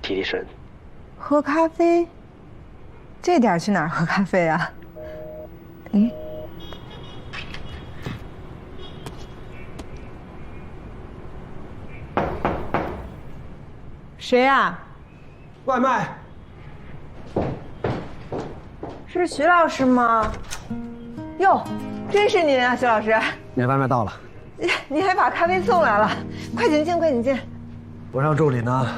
提神。喝咖啡？这点去哪儿喝咖啡啊？嗯。谁呀？外卖。是徐老师吗？哟，真是您啊，徐老师！你的外卖到了。你还把咖啡送来了，快请进，快请进。我让助理呢，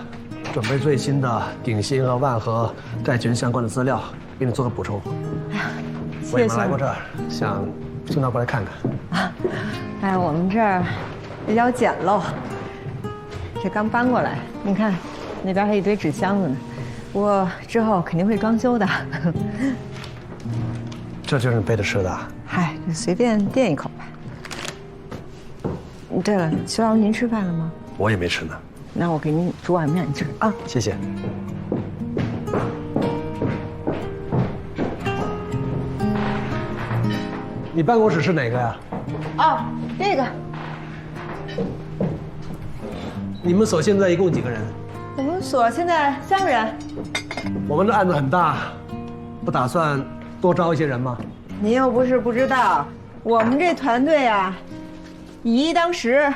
准备最新的鼎新和万和债权相关的资料，给你做个补充。哎呀，我也没来过这儿，想顺道过来看看。啊，哎，我们这儿比较简陋，这刚搬过来，你看那边还有一堆纸箱子呢，不过之后肯定会装修的。这就是你备的吃的？嗨，随便垫一口吧。对了，徐老师，您吃饭了吗？我也没吃呢。那我给您煮碗面吃啊。谢谢。你办公室是哪个呀？哦，这个。你们所现在一共几个人？我们所现在3个人。我们的案子很大，不打算多招一些人吗？您又不是不知道，我们这团队啊，以一当十。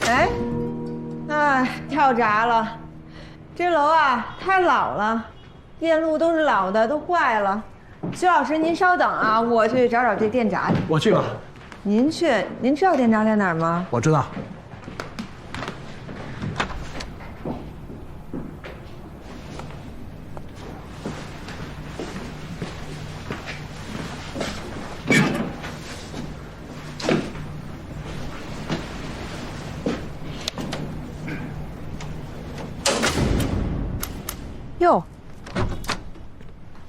哎，跳闸了！这楼啊太老了，电路都是老的，都坏了。徐老师，您稍等啊，我去找找这电闸去。我去吧。您去？您知道电闸在哪儿吗？我知道。哟，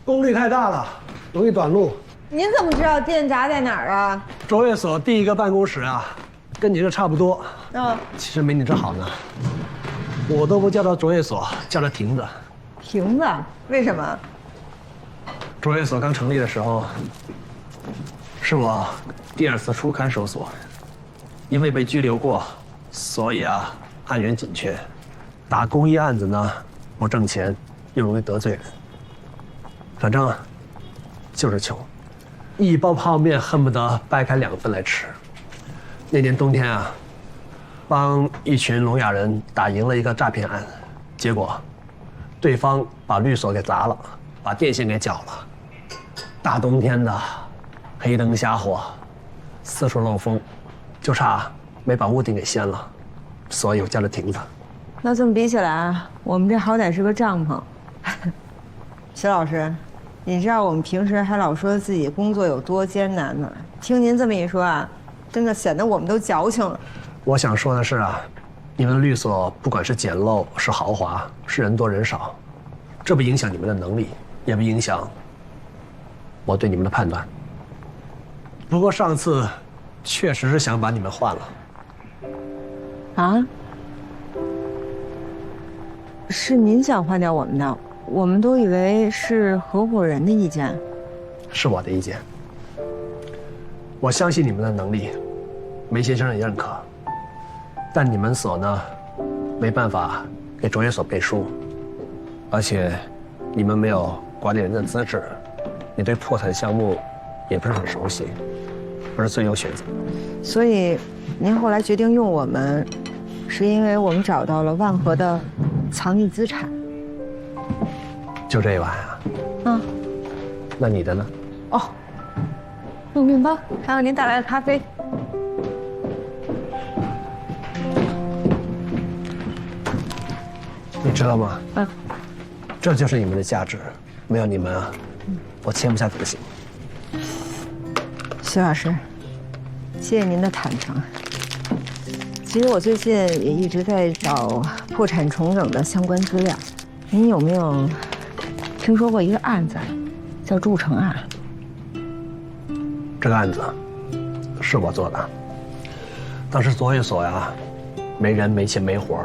功率太大了，容易短路。您怎么知道电闸在哪儿啊？卓越所第一个办公室啊，跟你这差不多。其实没你这好呢。我都不叫它卓越所，叫它亭子。亭子？为什么？卓越所刚成立的时候，是我第2次出看守所，因为被拘留过，所以啊，案源紧缺。打公益案子呢，不挣钱，又容易得罪人。反正就是穷，一包泡面恨不得掰开2份来吃。那年冬天啊，帮一群聋哑人打赢了一个诈骗案，结果对方把律所给砸了，把电线给绞了。大冬天的，黑灯瞎火，四处漏风，就差没把屋顶给掀了，所以我叫它亭子。那这么比起来，我们这好歹是个帐篷。徐老师，你知道我们平时还老说自己工作有多艰难呢，听您这么一说啊，真的显得我们都矫情了。我想说的是啊，你们的律所不管是简陋是豪华，是人多人少，这不影响你们的能力，也不影响我对你们的判断。不过上次确实是想把你们换了。啊？是您想换掉我们的？我们都以为是合伙人的意见。是我的意见。我相信你们的能力，梅先生也认可。但你们所呢，没办法给卓越所背书，而且你们没有管理人的资质，你对破产项目也不是很熟悉，不是最优选择。所以，您后来决定用我们，是因为我们找到了万和的藏匿资产。就这一碗啊？嗯。那你的呢？哦，有面包，还有您带来的咖啡。你知道吗？嗯。这就是你们的价值，没有你们啊，我签不下字信。徐老师，谢谢您的坦诚。其实我最近也一直在找破产重整的相关资料，您有没有听说过一个案子，叫筑城案？这个案子是我做的，当时卓越所呀，没人没钱没活，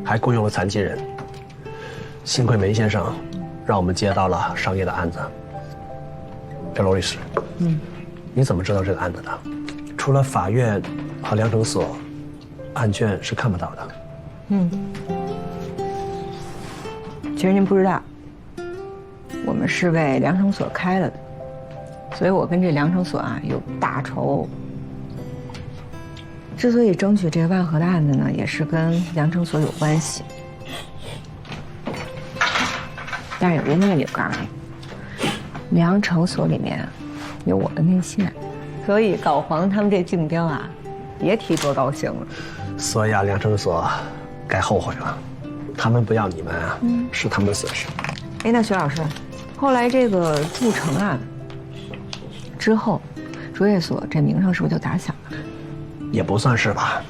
还雇佣了残疾人。幸亏梅先生让我们接到了商业的案子。这罗律师，你怎么知道这个案子的？除了法院和量证所，案卷是看不到的。其实您不知道，我们是为粮成所开了的，所以我跟这粮成所啊有大仇。之所以争取这个万和的案子呢，也是跟粮成所有关系。但是有一个秘密，我告诉你，粮成所里面有我的内线，所以搞黄他们这竞标啊，别提多高兴了。所以啊，粮成所该后悔了。他们不要你们啊，是他们的损失。哎，那徐老师，后来这个筑城案之后，卓越所这名声是不是就打响了？也不算是吧。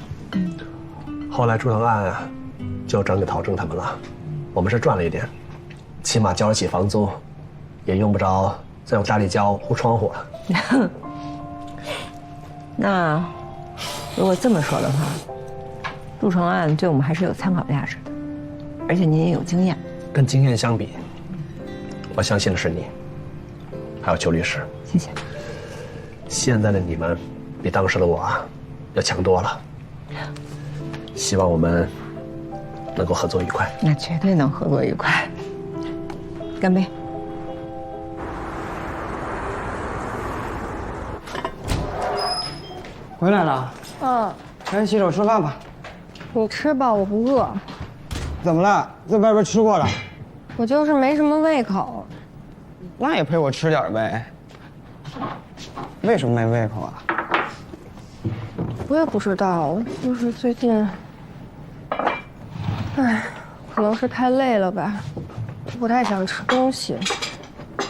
后来筑城案啊，就转给陶正他们了。我们是赚了一点，起码交得起房租，也用不着再用大力胶糊窗户了。那如果这么说的话，筑城案对我们还是有参考价值的，而且您也有经验。跟经验相比，我相信的是你，还有邱律师。谢谢。现在的你们比当时的我啊要强多了。希望我们能够合作愉快。那绝对能合作愉快。干杯！回来了。赶紧洗手吃饭吧。你吃吧，我不饿。怎么了？在外边吃过了？我就是没什么胃口。那也陪我吃点呗。为什么没胃口啊？我也不知道，就是最近，可能是太累了吧，不太想吃东西。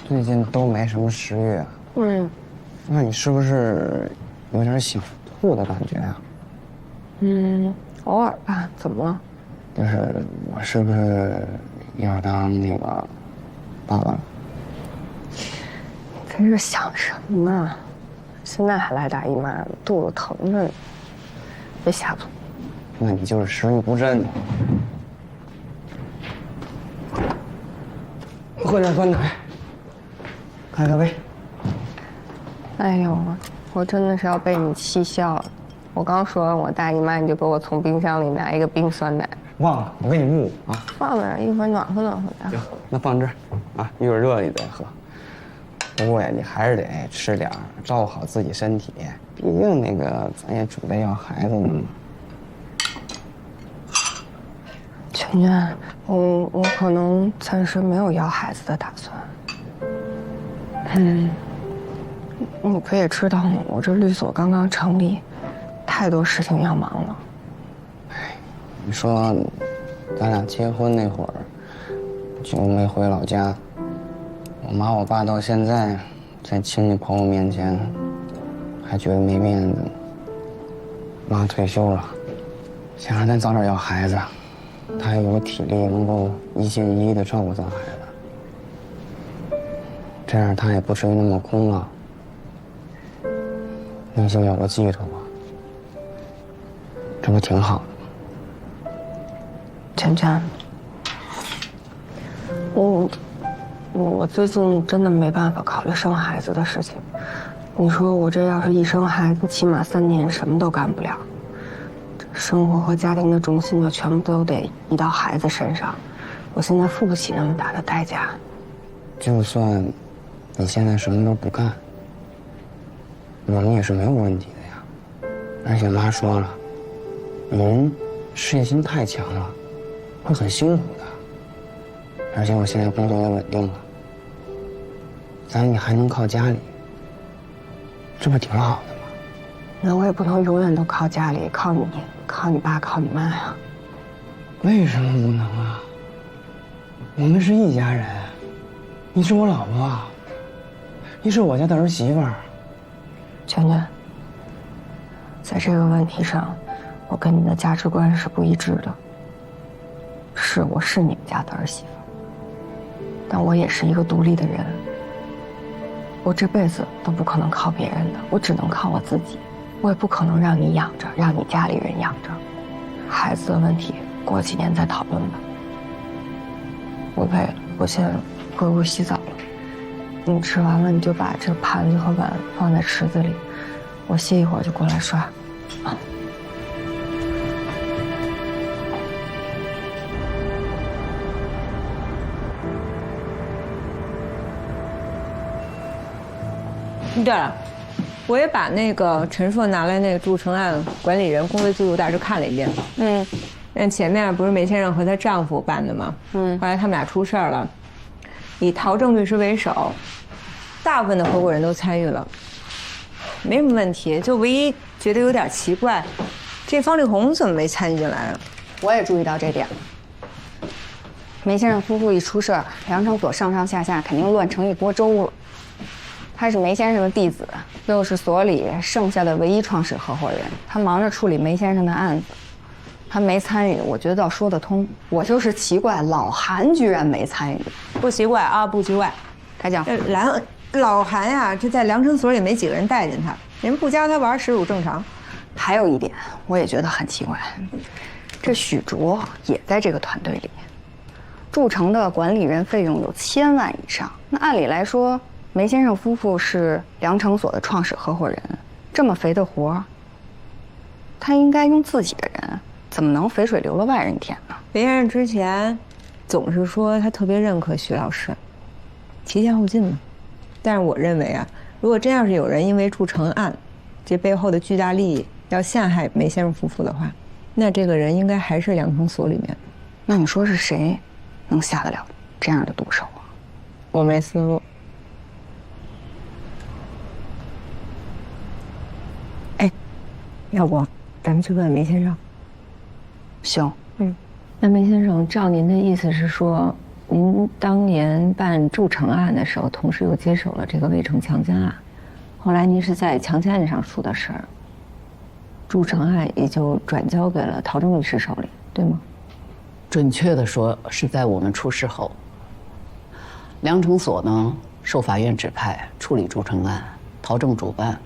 最近都没什么食欲啊。那你是不是有点想吐的感觉啊？偶尔吧。怎么了？就是我是不是要当那个爸爸了？真是想什么呢？现在还来大姨妈，肚子疼着呢。别瞎做。那你就是食欲不振。喝点酸奶，开个胃。哎呦，我真的是要被你气笑了。我刚说完我大姨妈，你就给我从冰箱里拿一个冰酸奶。忘了，我给你捂啊。放那儿，一会儿暖和暖和的。行，那放这儿啊，一会儿热了你再喝。不过呀，你还是得吃点儿，照顾好自己身体。毕竟那个咱也准备要孩子呢。全全，我可能暂时没有要孩子的打算。你可也知道，我这律所刚刚成立，太多事情要忙了。你说，咱俩结婚那会儿就没回老家，我妈我爸到现在在亲戚朋友面前还觉得没面子呢。妈退休了，想让咱早点要孩子，她也有体力能够一心一意的照顾咱孩子，这样她也不至于那么空了，内心有个寄托，这不挺好的？全全，我最近真的没办法考虑生孩子的事情。你说我这要是一生孩子，起码3年什么都干不了，生活和家庭的重心就全部都得移到孩子身上，我现在付不起那么大的代价。就算你现在什么都不干，我们也是没有问题的呀。而且妈说了，您事业心太强了，会很辛苦的。而且我现在工作也稳定了，咱也还能靠家里，这不挺好的吗？那我也不能永远都靠家里，靠你，靠你爸，靠你妈呀。为什么不能啊？我们是一家人，你是我老婆，你是我家的儿媳妇儿。全全，在这个问题上，我跟你的价值观是不一致的。我是你们家的儿媳妇，但我也是一个独立的人。我这辈子都不可能靠别人的，我只能靠我自己。我也不可能让你养着，让你家里人养着。孩子的问题，过几年再讨论吧。我累了，我先回屋洗澡了。你吃完了，你就把这盘子和碗放在池子里，我歇一会儿就过来刷。啊。对了，我也把那个陈硕拿来那个筑城案管理人工作记录大致看了一遍。那前面不是梅先生和她丈夫办的吗？后来他们俩出事儿了，以陶正律师为首，大部分的合伙人都参与了，没什么问题。就唯一觉得有点奇怪，这方力宏怎么没参与进来啊？我也注意到这点。梅先生夫妇一出事儿，梁成所上上下下肯定乱成一锅粥了。他是梅先生的弟子，又是所里剩下的唯一创始合伙人，他忙着处理梅先生的案子，他没参与，我觉得倒说得通。我就是奇怪，老韩居然没参与。不奇怪啊，不奇怪。开讲。老韩呀，这在梁成所也没几个人待见他，人不加他玩实属正常。还有一点，我也觉得很奇怪，这许卓也在这个团队里。筑城的管理人费用有1000万以上，那按理来说，梅先生夫妇是梁成所的创始合伙人，这么肥的活儿，他应该用自己的人，怎么能肥水流了外人田呢？梅先生之前总是说他特别认可徐老师，提前后进嘛。但是我认为啊，如果真要是有人因为筑城案这背后的巨大利益要陷害梅先生夫妇的话，那这个人应该还是梁成所里面。那你说是谁能下得了这样的毒手啊？我没思路。哎，要不咱们去问问梅先生？行。那梅先生，照您的意思是说，您当年办筑城案的时候，同时又接手了这个魏城强奸案，后来您是在强奸案上出的事儿，筑城案也就转交给了陶正律师手里，对吗？准确的说，是在我们出事后，梁成所呢受法院指派处理筑城案，陶正主办，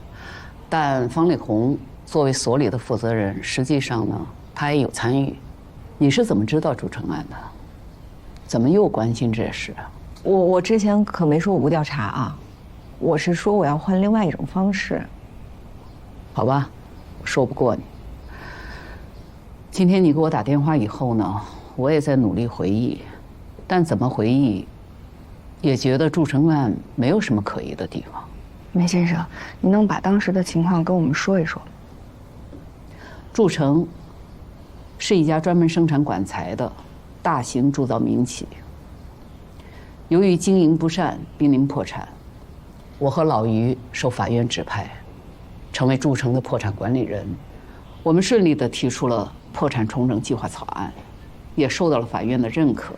但方力宏作为所里的负责人，实际上呢他也有参与。你是怎么知道筑城案的？怎么又关心这事啊？我之前可没说我不调查啊，我是说我要换另外一种方式。好吧，我说不过你。今天你给我打电话以后呢，我也在努力回忆，但怎么回忆，也觉得筑城案没有什么可疑的地方。梅先生，您能把当时的情况跟我们说一说？筑城是一家专门生产管材的大型铸造民企，由于经营不善濒临破产，我和老于受法院指派，成为筑城的破产管理人。我们顺利地提出了破产重整计划草案，也受到了法院的认可。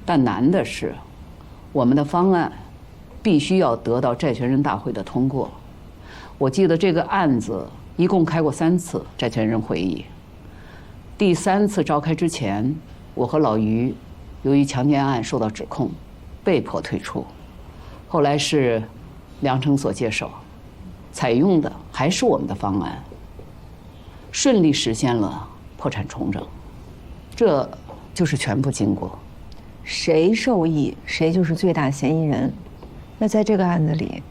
但难的是，我们的方案必须要得到债权人大会的通过。我记得这个案子一共开过3次债权人会议。第3次召开之前，我和老于由于强奸案受到指控，被迫退出。后来是梁成所接手，采用的还是我们的方案，顺利实现了破产重整。这就是全部经过。谁受益，谁就是最大嫌疑人。那在这个案子里，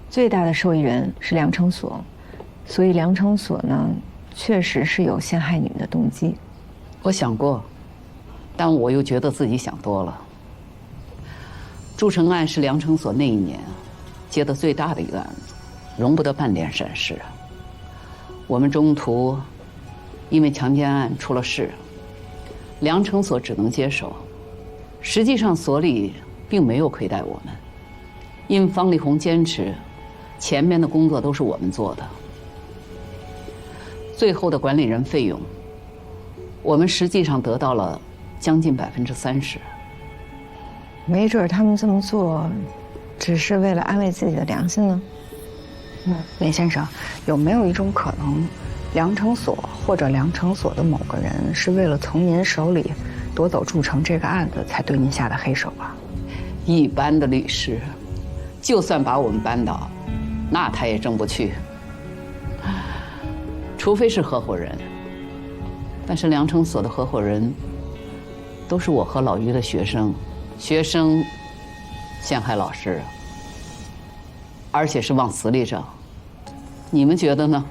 最大的受益人是梁成所，所以梁成所呢，确实是有陷害你们的动机。我想过，但我又觉得自己想多了。筑城案是梁成所那一年接的最大的一个案子，容不得半点闪失。我们中途因为强奸案出了事，梁成所只能接手。实际上所里并没有亏待我们，因为方力宏坚持前面的工作都是我们做的。最后的管理人费用，我们实际上得到了将近30%。没准他们这么做，只是为了安慰自己的良心呢。梅先生，有没有一种可能，梁成所或者梁成所的某个人是为了从您手里夺走筑城这个案子，才对您下的黑手啊？一般的律师，就算把我们扳倒，那他也挣不去。除非是合伙人，但是梁成所的合伙人都是我和老于的学生，学生陷害老师，而且是往死里整。你们觉得呢？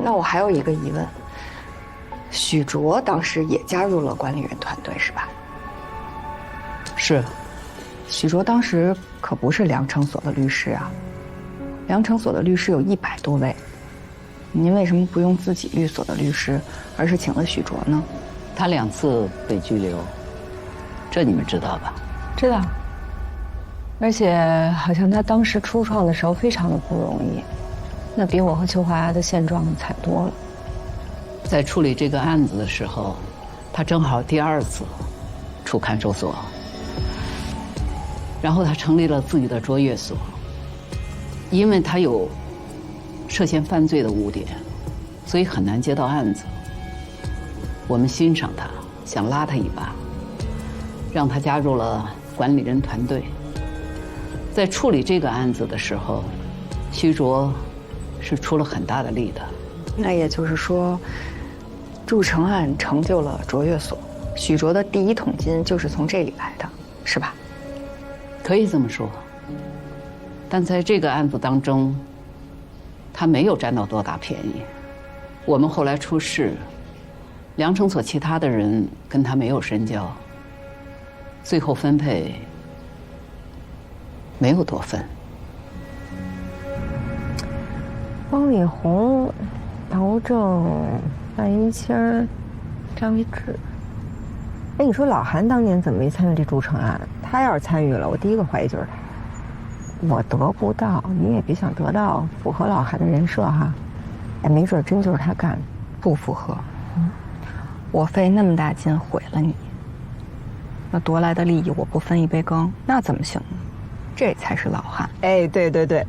那我还有一个疑问，许卓当时也加入了管理人团队是吧？是。许卓当时可不是梁成所的律师啊，梁城所的律师有100多位，您为什么不用自己律所的律师，而是请了许卓呢？他2次被拘留，这你们知道吧？知道。而且好像他当时初创的时候非常的不容易，那比我和邱华的现状惨多了。在处理这个案子的时候，他正好第2次出看守所，然后他成立了自己的卓越所。因为他有涉嫌犯罪的污点，所以很难接到案子。我们欣赏他，想拉他一把，让他加入了管理人团队。在处理这个案子的时候，徐卓是出了很大的力的。那也就是说，筑城案成就了卓越所，许卓的第1桶金就是从这里来的，是吧？可以这么说。但在这个案子当中，他没有占到多大便宜。我们后来出事，梁城所其他的人跟他没有深交，最后分配没有多分。汪丽红、陶正、范一清、张一智。哎，你说老韩当年怎么没参与这筑城案？他要是参与了，我第一个怀疑就是他。我得不到，你也别想得到符合老韩的人设哈。哎，没准真就是他干的。不符合。我费那么大劲毁了你，那夺来的利益我不分一杯羹，那怎么行呢？这才是老汉。哎，对对对，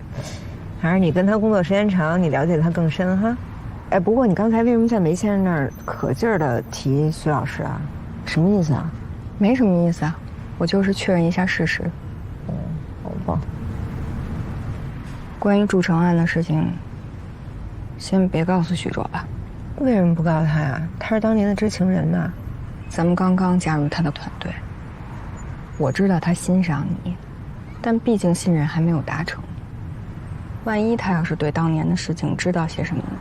还是你跟他工作时间长，你了解他更深哈。哎，不过你刚才为什么在梅先生那儿可劲儿的提徐老师啊？什么意思啊？没什么意思啊，我就是确认一下事实。好吧。关于筑城案的事情，先别告诉许卓吧。为什么不告诉他呀？他是当年的知情人呐。咱们刚刚加入他的团队，我知道他欣赏你，但毕竟信任还没有达成。万一他要是对当年的事情知道些什么呢？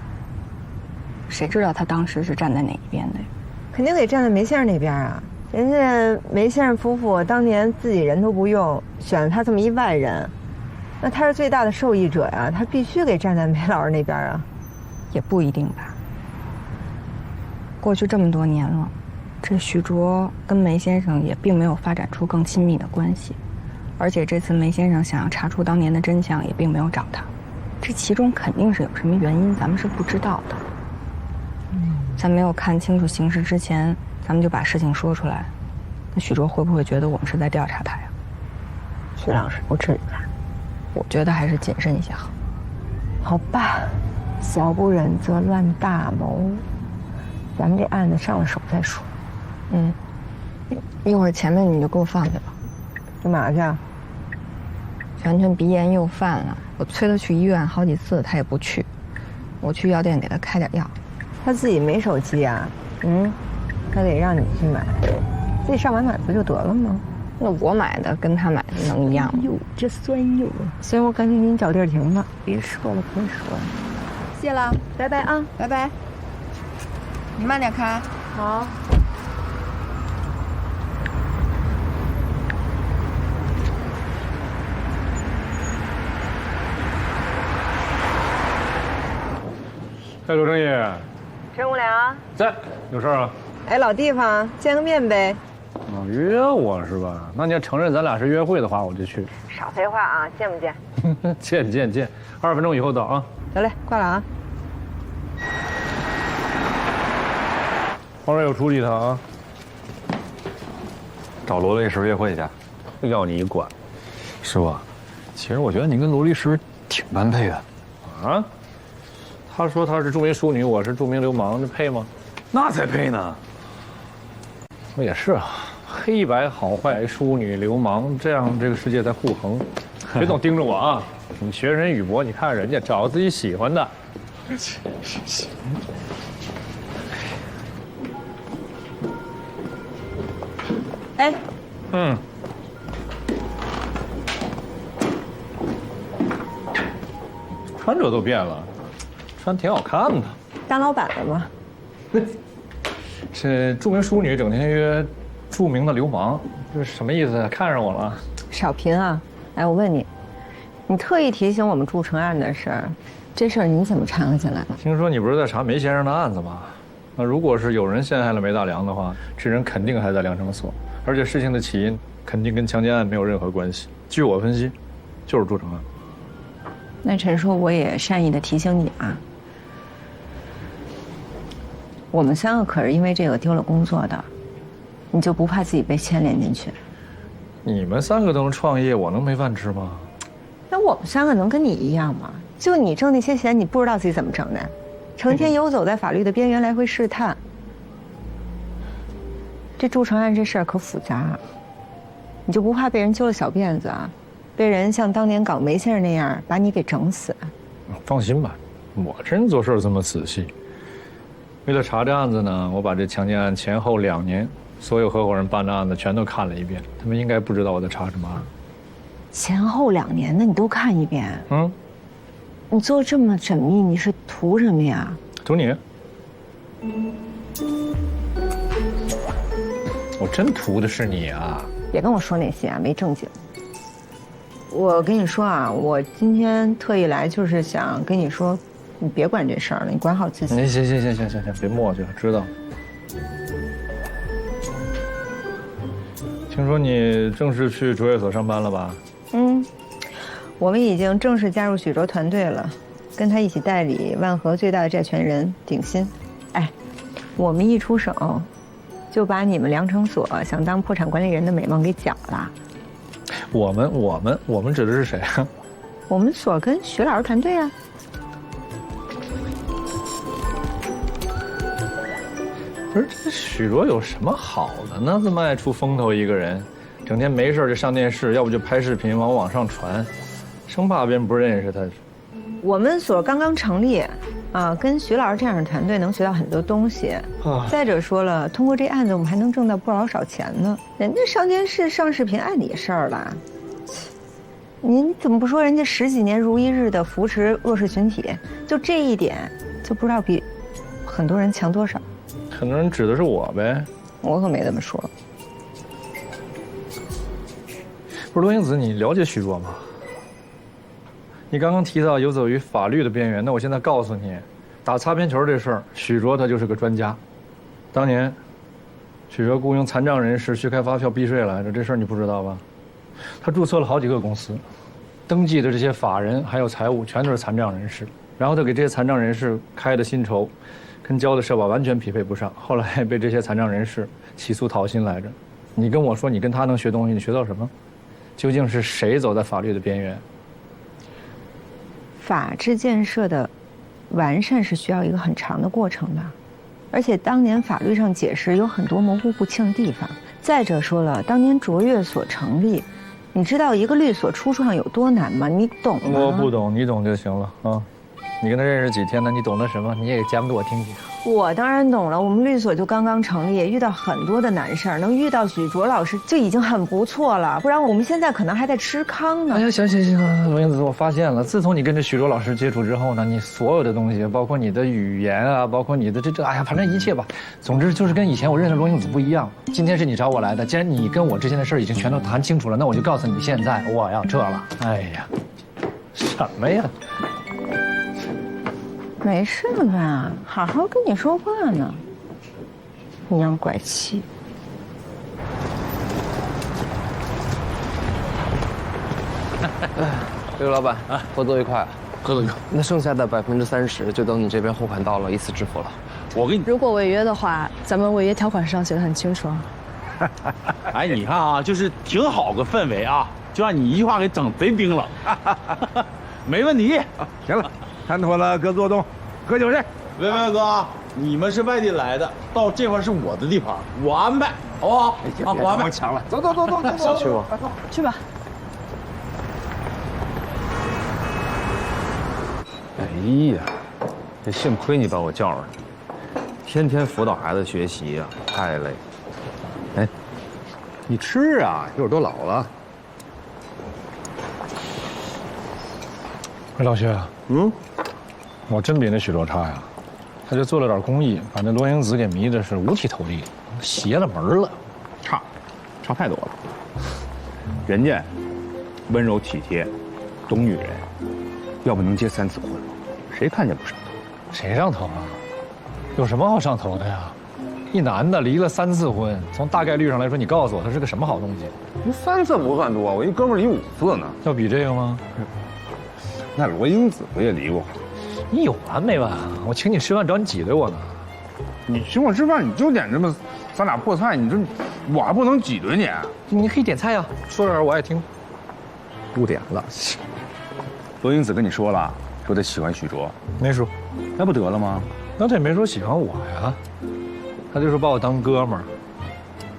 谁知道他当时是站在哪一边的呀？肯定得站在梅先生那边啊！人家梅先生夫妇当年自己人都不用，选了他这么一外人，那他是最大的受益者呀，他必须得站在梅老师那边啊。也不一定吧。过去这么多年了，这许卓跟梅先生也并没有发展出更亲密的关系，而且这次梅先生想要查出当年的真相，也并没有找他，这其中肯定是有什么原因，咱们是不知道的。在没有看清楚形势之前，咱们就把事情说出来，那许卓会不会觉得我们是在调查他呀？徐老师不至于吧？我觉得还是谨慎一些好。好吧，小不忍则乱大谋，咱们这案子上了手再说。一会儿前面你就给我放下吧。干嘛去啊？全全鼻炎又犯了，我催他去医院好几次，他也不去。我去药店给他开点药。他自己没手机啊？他得让你去买，自己上网买不就得了吗？那我买的跟他买的能一样吗？哟，这酸哟！行，我赶紧给你找地儿停吧。别说了，别说了。谢了，拜拜啊！拜拜。你慢点开。好。哎，刘正义，陈无良，在，有事啊？哎，老地方，见个面呗。约我是吧？那你要承认咱俩是约会的话，我就去。少废话啊，见不见？见，20分钟以后到啊。得嘞，挂了啊。方瑞有出去一趟啊。找罗律师约会去，要你管。师傅，其实我觉得你跟罗律师挺般配的。啊？他说他是著名淑女，我是著名流氓，这配吗？那才配呢。我也是啊，黑白好坏，淑女流氓，这样这个世界才互衡。别总盯着我啊！你学人宇博，你看人家找自己喜欢的。哎，穿着都变了，穿挺好看的。当老板了吗？这著名淑女整天约著名的流氓，这是什么意思？看上我了？少贫啊！哎，我问你，你特意提醒我们祝成案的事儿，这事儿你怎么掺和进来的？听说你不是在查梅先生的案子吗？那如果是有人陷害了梅大良的话，这人肯定还在量程所，而且事情的起因肯定跟强奸案没有任何关系。据我分析，就是祝成案。那陈叔，我也善意的提醒你啊，我们3个可是因为这个丢了工作的，你就不怕自己被牵连进去？你们3个都能创业，我能没饭吃吗？那我们3个能跟你一样吗？就你挣那些钱，你不知道自己怎么挣的，成天游走在法律的边缘来回试探。这祝成案这事儿可复杂，你就不怕被人揪了小辫子啊？被人像当年搞梅先生那样把你给整死？放心吧，我这人做事这么仔细。为了查这案子呢，我把这强奸案前后2年所有合伙人办的案子全都看了一遍，他们应该不知道我在查什么案。前后2年的你都看一遍？嗯，你做这么缜密，你是图什么呀？图你。我真图的是你啊！别跟我说那些啊，没正经。我跟你说啊，我今天特意来就是想跟你说，你别管这事儿了，你管好自己。行，别磨叽了，知道。听说你正式去卓越所上班了吧？嗯，我们已经正式加入许卓团队了，跟他一起代理万和最大的债权人鼎新。哎，我们一出手，就把你们量程所想当破产管理人的美梦给搅了。我们指的是谁啊？我们所跟徐老师团队啊。不是，这许卓有什么好的呢？这么爱出风头一个人，整天没事就上电视，要不就拍视频往网上传，生怕别人不认识他。我们所刚刚成立，啊，跟徐老师这样的团队能学到很多东西。再者说了，通过这案子，我们还能挣到不老少钱呢。人家上电视、上视频碍你事儿了，您怎么不说人家10几年如一日的扶持弱势群体，就这一点，就不知道比很多人强多少。很多人指的是我呗。我可没这么说。不是罗英子，你了解许卓吗？你刚刚提到游走于法律的边缘，那我现在告诉你，打擦边球这事儿，许卓他就是个专家。当年，许卓雇佣残障人士去开发票避税来着，这事儿你不知道吧？他注册了好几个公司，登记的这些法人还有财务全都是残障人士，然后他给这些残障人士开的薪酬，跟交的社保完全匹配不上，后来被这些残障人士起诉讨薪来着。你跟我说你跟他能学东西，你学到什么？究竟是谁走在法律的边缘？法治建设的完善是需要一个很长的过程的，而且当年法律上解释有很多模糊不清的地方。再者说了，当年卓越所成立，你知道一个律所初创有多难吗？你懂吗？我不懂，你懂就行了啊。你跟他认识几天呢？你懂得什么？你也讲给我听听。我当然懂了，我们律所就刚刚成立，遇到很多的难事儿，能遇到许卓老师就已经很不错了，不然我们现在可能还在吃糠呢。哎呀，行，罗英子，我发现了，自从你跟这许卓老师接触之后呢，你所有的东西，包括你的语言啊，包括你的这，哎呀，反正一切吧，总之就是跟以前我认识罗英子不一样。今天是你找我来的，既然你跟我之间的事儿已经全都谈清楚了，那我就告诉你，现在我要这了。哎呀，什么呀？没事吧？好好跟你说话呢，阴阳怪气。刘老板啊，合作愉快，合作愉快。那剩下的30%就等你这边货款到了，一次支付了。我给你，如果违约的话，咱们违约条款上写的很清楚。哎，你看啊，就是挺好个氛围啊，就让你一句话给整贼冰冷。没问题。行了，谈妥了，各坐动，喝酒去。喂，哥，你们是外地来的，到这块是我的地盘，我安排，好不好？啊，我安排。抢了，走，小区吧，去吧。哎呀，这幸亏你把我叫上来，天天辅导孩子学习呀，太累。哎，你吃啊，一会儿都老了。哎，老薛，我真比那许卓差呀，他就做了点公益，把那罗英子给迷的是五体投地，邪了门了。差太多了。人家温柔体贴，懂女人，要不能结3次婚，谁看见不上头？谁上头啊？有什么好上头的呀？一男的离了3次婚，从大概率上来说，你告诉我他是个什么好东西？你3次不算多，我一哥们儿离5次呢。要比这个吗？那罗英子不也离过？你有完没完啊？我请你吃饭找你挤兑我呢。你请我吃饭，你就点这么3俩破菜，你这我还不能挤兑你？你可以点菜呀，说点我爱听。不点了。罗英子跟你说了，说她喜欢许卓，没说，那不得了吗？那他也没说喜欢我呀，他就说把我当哥们儿。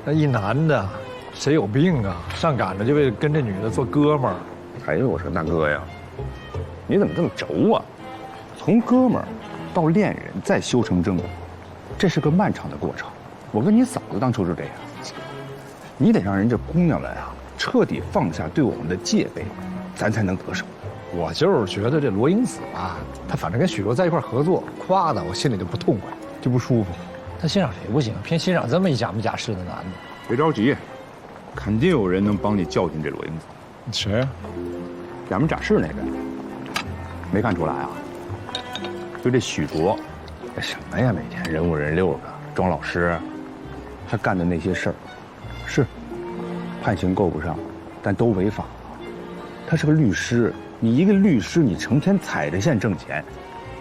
那一男的，谁有病啊？上赶着就为了跟这女的做哥们儿。哎呦，我说大哥呀，你怎么这么轴啊？从哥们儿到恋人再修成正果，这是个漫长的过程。我跟你嫂子当初是这样，你得让人家姑娘们啊彻底放下对我们的戒备，咱才能得手。我就是觉得这罗英子吧，她反正跟许卓在一块合作，夸的我心里就不痛快，就不舒服。她欣赏谁不行，偏欣赏这么一假模假式的男的。别着急，肯定有人能帮你教训这罗英子。谁啊？假模假式那个，没看出来啊？就这许卓，这什么呀？每天人五人六的，装老师，他干的那些事儿，是判刑够不上，但都违法了。他是个律师。你一个律师，你成天踩着线挣钱，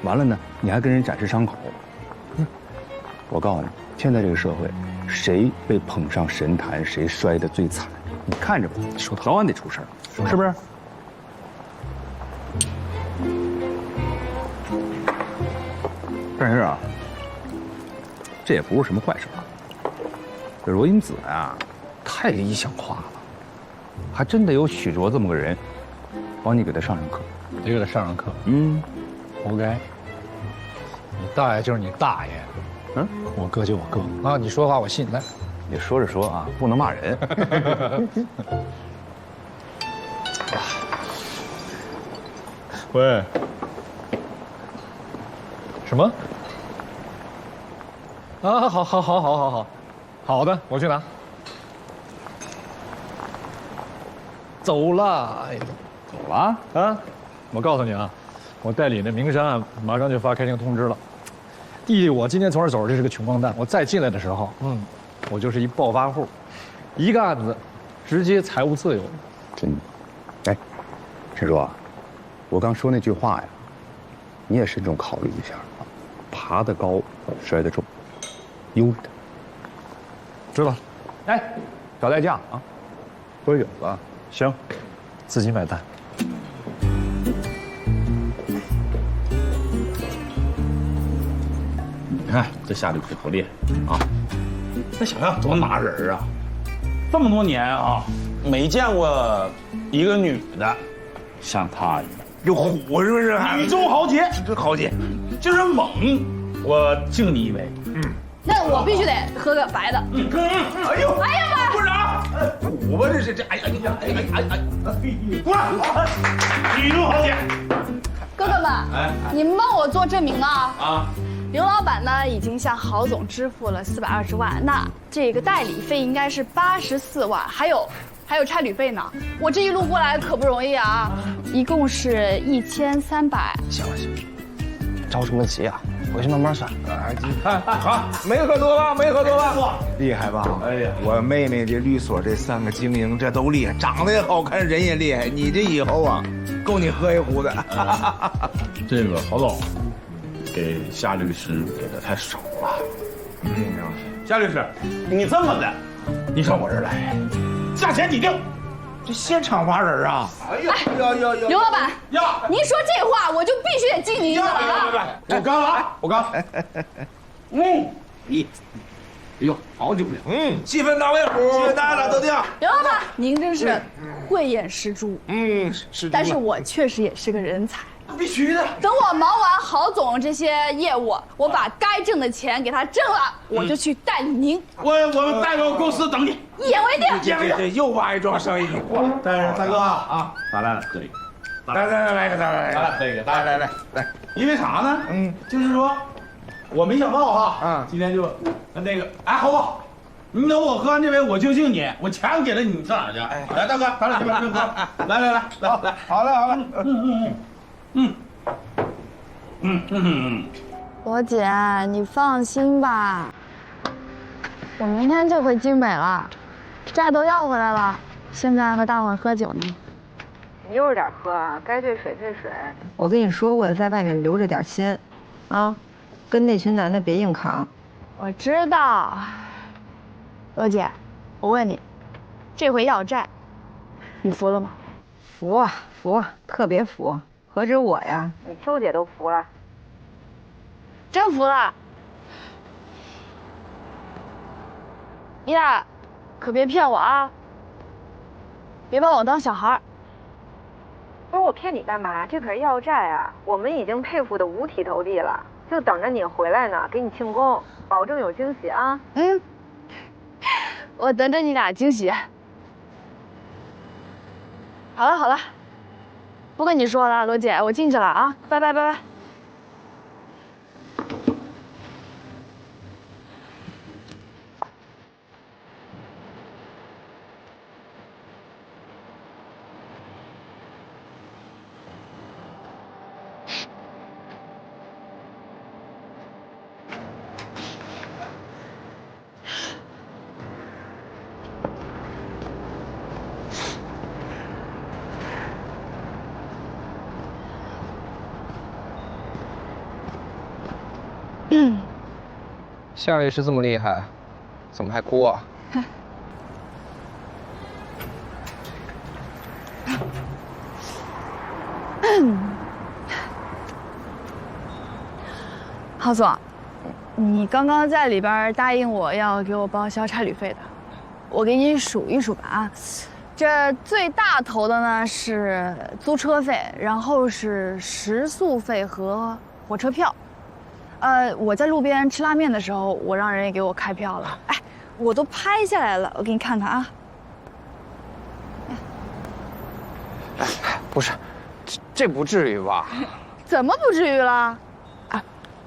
完了呢，你还跟人展示伤口。我告诉你，现在这个社会，谁被捧上神坛，谁摔得最惨。你看着吧，早晚得出事儿，是不是？但是啊，这也不是什么坏事啊。这罗英子啊，太理想化了，还真得有许卓这么个人。帮你给他上上课，得给他上上课。活该。你大爷就是你大爷，我哥就我哥啊！你说话我信。来，你说着说啊，不能骂人。喂，什么？啊，好的，我去拿。走了，哎。走了啊！我告诉你啊，我代理那名山啊，马上就发开庭通知了。弟弟，我今天从这儿走，这是个穷光蛋。我再进来的时候，我就是一暴发户，一个案子，直接财务自由。真的？哎，陈叔，我刚说那句话呀，你也慎重考虑一下啊。爬得高，摔得重，悠着点。知道。哎，小代驾啊，喝酒了。行，自己买单。你看这夏律师多厉害啊！这小样多拿人啊！这么多年啊，没见过一个女的像她一样有虎，是不是？女中豪杰，这豪杰就是猛。我敬你一杯。那我必须得喝个白的。哎呦，哎呀妈！部长，虎吧这是这，哎呀，过来，女中豪杰。哥哥们，你们帮我做证明啊！啊。刘老板呢，已经向郝总支付了420万，那这个代理费应该是84万，还有差旅费呢。我这一路过来可不容易啊，一共是1300。行，着什么急啊？回去慢慢算。好，没喝多吧？厉害吧？哎呀，我妹妹这律所这3个精英，这都厉害，长得也好看，人也厉害。你这以后啊，够你喝一壶的。这个郝总给夏律师给的太少了。夏律师，你这么的，你上我这儿来，价钱你定。这现场挖人啊！哎呀，刘老板，您说这话，我就必须得敬您一个了啊！我刚，哎呦，好酒量，气氛到位，气氛大了都定。刘老板，您真是慧眼识珠，是。但是我确实也是个人才。必须的。等我忙完郝总这些业务，我把该挣的钱给他挣了，我就去代理您。我们代表公司等你，一言为定。这又挖一桩生意。大哥啊，咱俩可以，来个，来。因为啥呢？就是说，我没想到哈，今天就那个，哎，郝总，你等我喝完这杯，我就敬你。我钱给了你，你上哪儿去？来，大哥，咱俩这边喝。来，好了。罗姐，你放心吧，我明天就回京北了，债都要回来了，现在和大伙喝酒呢。你悠着点喝啊，该退水退水。我跟你说过，在外面留着点心，啊，跟那群男的别硬扛。我知道，罗姐，我问你，这回要债，你服了吗？服啊服，特别服。何止我呀，你秋姐都服了。真服了。你俩可别骗我啊！别把我当小孩。不是我骗你干嘛？这可是要债啊！我们已经佩服的五体投地了，就等着你回来呢，给你庆功，保证有惊喜啊！我等着你俩惊喜。好了，不跟你说了，罗姐，我进去了啊，拜拜。夏律师这么厉害，怎么还哭啊？郝总，你刚刚在里边答应我要给我报销差旅费的，我给你数一数吧啊。这最大头的呢是租车费，然后是食宿费和火车票。我在路边吃拉面的时候，我让人也给我开票了。哎，我都拍下来了，我给你看看啊。不是，这不至于吧？怎么不至于了？啊，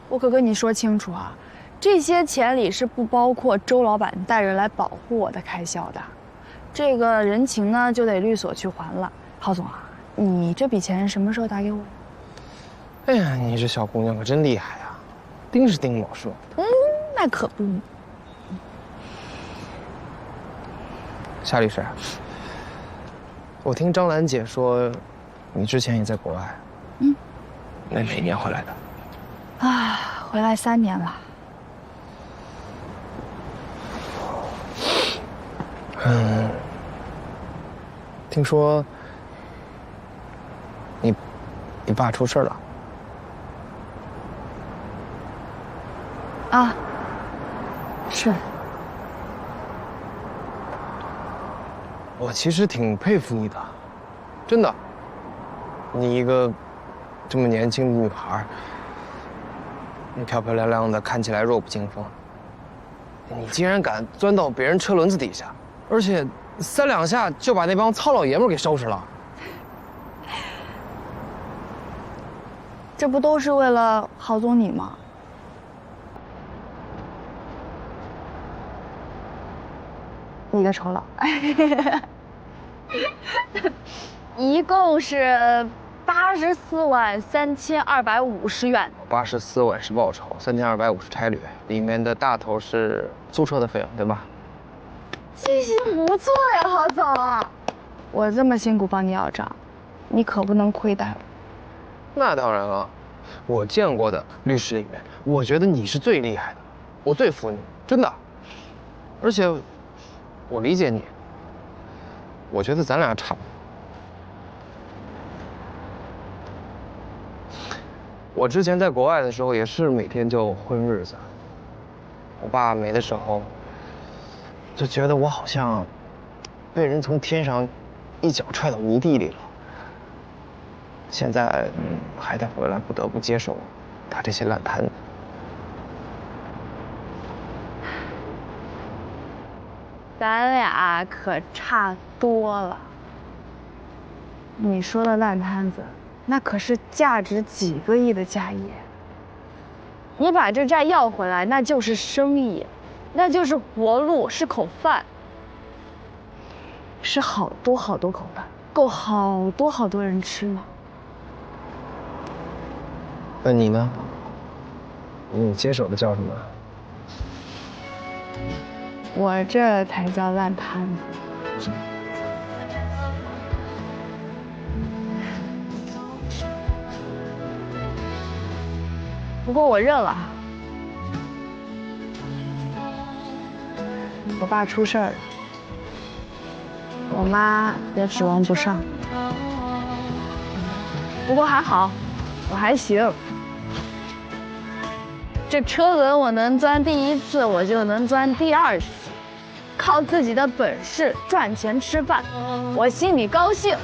我可跟你说清楚啊，这些钱里是不包括周老板带人来保护我的开销的。这个人情呢，就得律所去还了。郝总啊，你这笔钱什么时候打给我？哎呀，你这小姑娘可真厉害啊，盯是盯老数。那可不。夏律师，我听张兰姐说，你之前也在国外。那哪年回来的？啊，回来3年了。听说你爸出事了。啊，是。我其实挺佩服你的，真的。你一个这么年轻的女孩，你漂漂亮亮的，看起来弱不禁风。你竟然敢钻到别人车轮子底下，而且3两下就把那帮糙老爷们给收拾了。这不都是为了郝总你吗？你的酬劳，一共是843250元。84万是报酬，3250差旅，里面的大头是租车的费用，对吧？记性不错呀，郝总。我这么辛苦帮你要账，你可不能亏待我。那当然了，我见过的律师里面，我觉得你是最厉害的，我最服你，真的。而且，我理解你，我觉得咱俩差不多。我之前在国外的时候，也是每天就混日子。我爸没的时候，就觉得我好像被人从天上一脚踹到泥地里了。现在还得回来，不得不接受他这些烂摊子。咱俩可差多了。你说的烂摊子，那可是价值几个亿的家业。你把这债要回来，那就是生意。那就是活路，是口饭，是好多好多口饭，够好多好多人吃呢。那你呢？你接手的叫什么？我这才叫烂摊子。不过我认了，我爸出事儿了，我妈也指望不上。不过还好，我还行。这车轮我能钻第1次，我就能钻第2次，靠自己的本事赚钱吃饭，我心里高兴。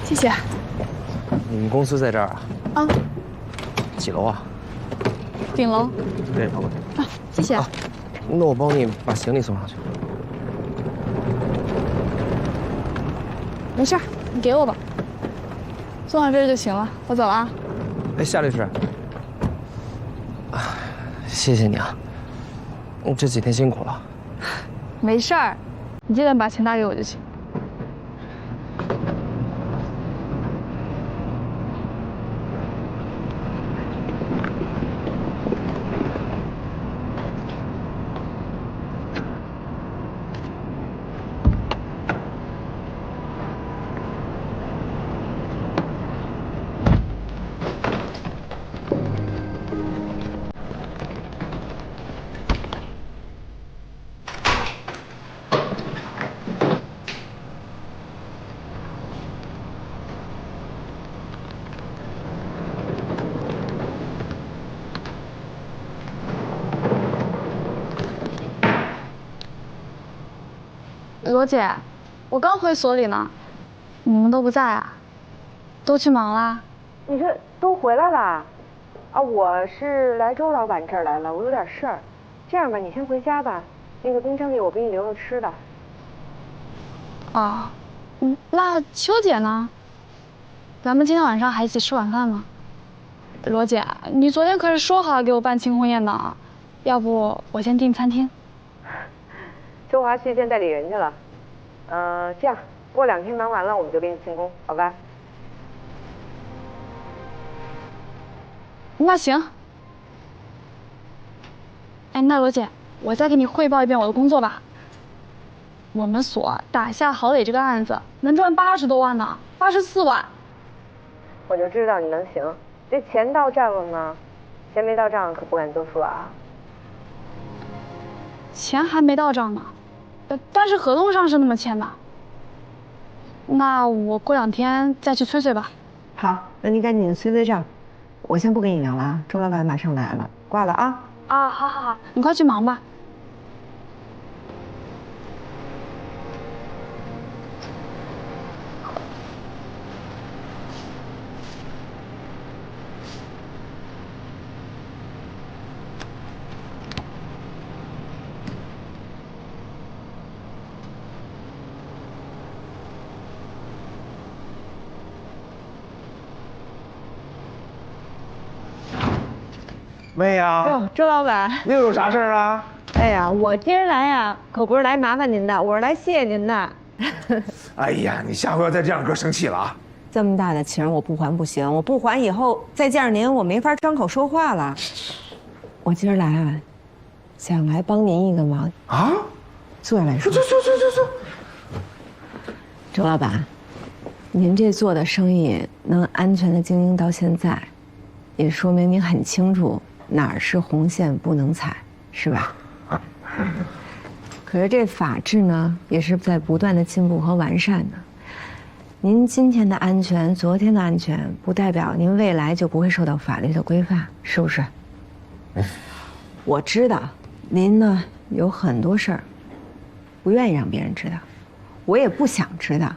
谢谢。你们公司在这儿啊？啊，几楼啊？顶楼。对，跑过去。啊，谢谢。那我帮你把行李送上去。没事，你给我吧，送到这儿就行了。我走了啊。哎，夏律师，谢谢你啊，这几天辛苦了。没事儿，你记得把钱打给我就行。罗姐，我刚回所里呢，你们都不在啊？都去忙啦？你这都回来了？啊，我是来周老板这儿来了，我有点事儿。这样吧，你先回家吧，那个冰箱里我给你留着吃的。哦，那秋姐呢？咱们今天晚上还一起吃晚饭吗？罗姐，你昨天可是说好给我办庆功宴的，要不我先订餐厅？周华去见代理人去了。这样，过2天忙完了我们就给你庆功，好吧？那行。哎，那罗姐，我再给你汇报一遍我的工作吧。我们所打下郝磊这个案子能赚80多万呢，84万。我就知道你能行，这钱到账了吗？钱没到账可不敢作数啊。钱还没到账呢，但是合同上是那么签的。那我过2天再去催催吧。好，那你赶紧催催账，我先不跟你聊了啊，周老板马上来了，挂了啊。啊，好好好，你快去忙吧。妹呀！哟，周老板，又有啥事儿啊？哎呀，我今儿来呀，可不是来麻烦您的，我是来谢谢您的。哎呀，你下回要再这样，哥生气了啊！这么大的情我不还不行，我不还以后再见着您，我没法张口说话了。我今儿来啊，想来帮您一个忙啊。坐下来说。坐。周老板，您这做的生意能安全的经营到现在，也说明您很清楚哪儿是红线不能踩，是吧？可是这法治呢，也是在不断的进步和完善的。您今天的安全，昨天的安全，不代表您未来就不会受到法律的规范，是不是？我知道，您呢有很多事儿，不愿意让别人知道，我也不想知道。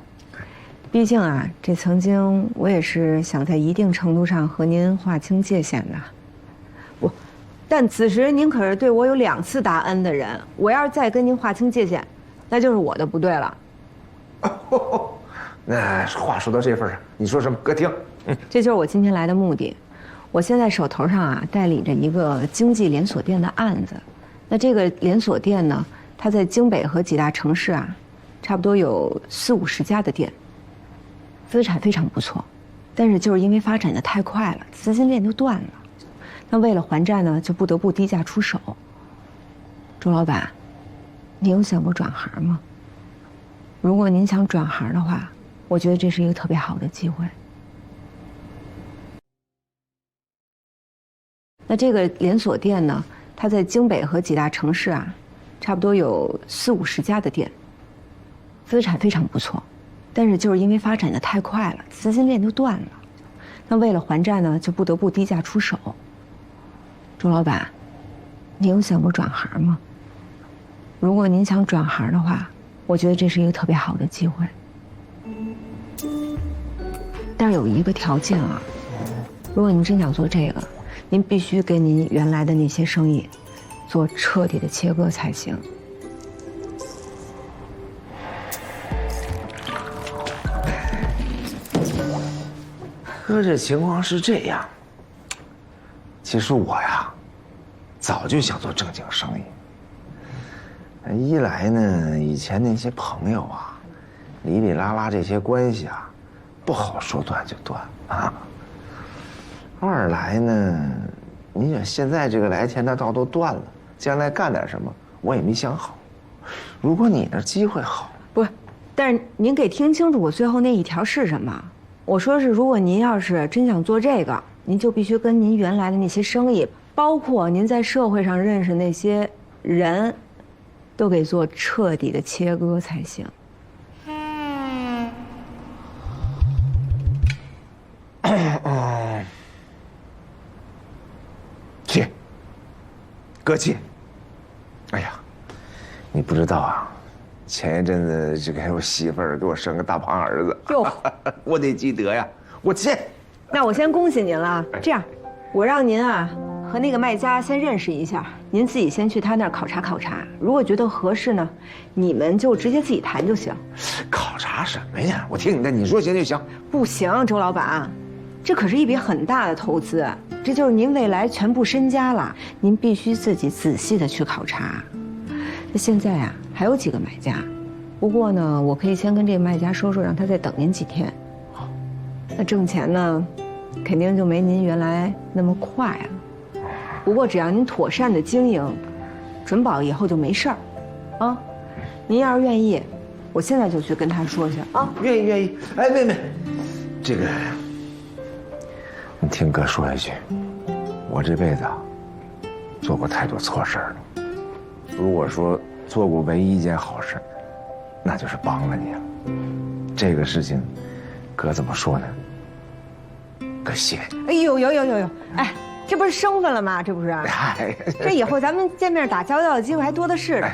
毕竟啊，这曾经我也是想在一定程度上和您划清界限的。但此时您可是对我有2次大恩的人，我要是再跟您划清界限，那就是我的不对了。那话说到这份上，你说什么？哥听。这就是我今天来的目的。我现在手头上啊代理着一个经济连锁店的案子，那这个连锁店呢，它在京北和几大城市啊，差不多有40-50家的店，资产非常不错，但是就是因为发展的太快了，资金链就断了。那为了还债呢，就不得不低价出手。周老板，你有想过转行吗？如果您想转行的话，我觉得这是一个特别好的机会。那这个连锁店呢，它在京北和几大城市啊，差不多有40-50家的店，资产非常不错，但是就是因为发展的太快了，资金链就断了。那为了还债呢，就不得不低价出手。周老板，你有想过转行吗？如果您想转行的话，我觉得这是一个特别好的机会。但是有一个条件啊，如果您真想做这个，您必须跟您原来的那些生意做彻底的切割才行。哥，这情况是这样。其实我呀，早就想做正经生意。一来呢，以前那些朋友啊，里里拉拉这些关系啊，不好说断就断啊。二来呢，你想现在这个来钱的道都断了，将来干点什么我也没想好。如果你那机会好，不是，但是您给听清楚我最后那一条是什么？我说是，如果您要是真想做这个，您就必须跟您原来的那些生意，包括您在社会上认识那些人，都给做彻底的切割才行。去，哥去。哎呀，你不知道啊，前一阵子这个我媳妇儿给我生个大胖儿子，哟，我得积德呀，我去。那我先恭喜您了。这样，我让您啊和那个卖家先认识一下，您自己先去他那儿考察考察，如果觉得合适呢，你们就直接自己谈就行。考察什么呀？我听你的，你说行就行。不行，周老板，这可是一笔很大的投资，这就是您未来全部身家了，您必须自己仔细的去考察。那现在啊还有几个买家，不过呢，我可以先跟这个卖家说说，让他再等您几天。那挣钱呢，肯定就没您原来那么快了。不过只要您妥善的经营，准保以后就没事儿，啊！您要是愿意，我现在就去跟他说去啊。愿意愿意。哎，妹妹，这个，你听哥说一句，我这辈子啊，做过太多错事儿了。如果说做过唯一一件好事，那就是帮了你了。这个事情，哥怎么说呢？哥谢你。哎呦，有，哎，这不是生分了吗？这不是？哎，这以后咱们见面打交道的机会还多的是呢。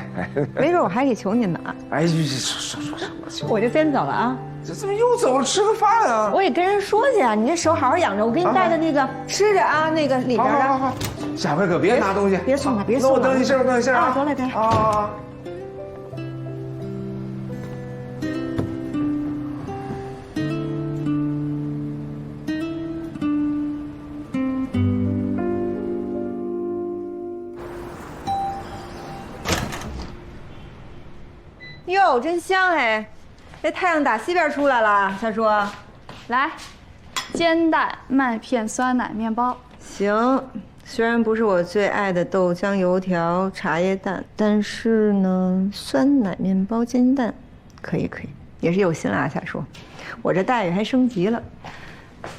没准我还得求您呢啊。哎，说，我就先走了啊。这怎么又走了？吃个饭啊！我也跟人说去啊，你这手好好养着，我给你带的那个吃着啊，那个里边的。好，下回可别拿东西，别送了，别送了。那我等一下啊。走了，得了。啊。哟，真香哎！这太阳打西边出来了，夏叔。来，煎蛋、麦片、酸奶、面包。行，虽然不是我最爱的豆浆油条、茶叶蛋，但是呢，酸奶、面包、煎蛋，可以，也是有心了啊，夏叔。我这待遇还升级了。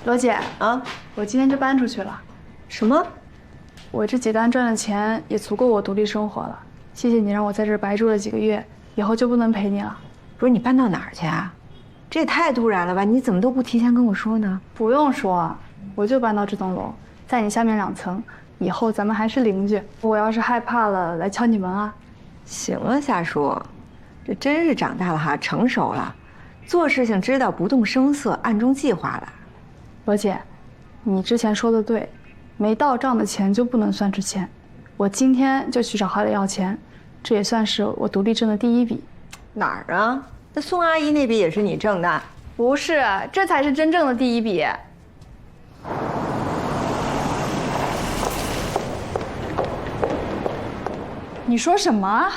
罗姐啊，我今天就搬出去了。什么？我这几单赚的钱也足够我独立生活了。谢谢你让我在这儿白住了几个月，以后就不能陪你了。不是你搬到哪儿去啊？这也太突然了吧？你怎么都不提前跟我说呢？不用说，我就搬到这栋楼，在你下面2层，以后咱们还是邻居。我要是害怕了，来敲你门啊。行了，夏叔，这真是长大了哈，成熟了，做事情知道不动声色，暗中计划了。罗姐，你之前说的对，没到账的钱就不能算是钱。我今天就去找郝磊要钱，这也算是我独立挣的第一笔。哪儿啊？那宋阿姨那笔也是你挣的？不是，这才是真正的第一笔。你说什么？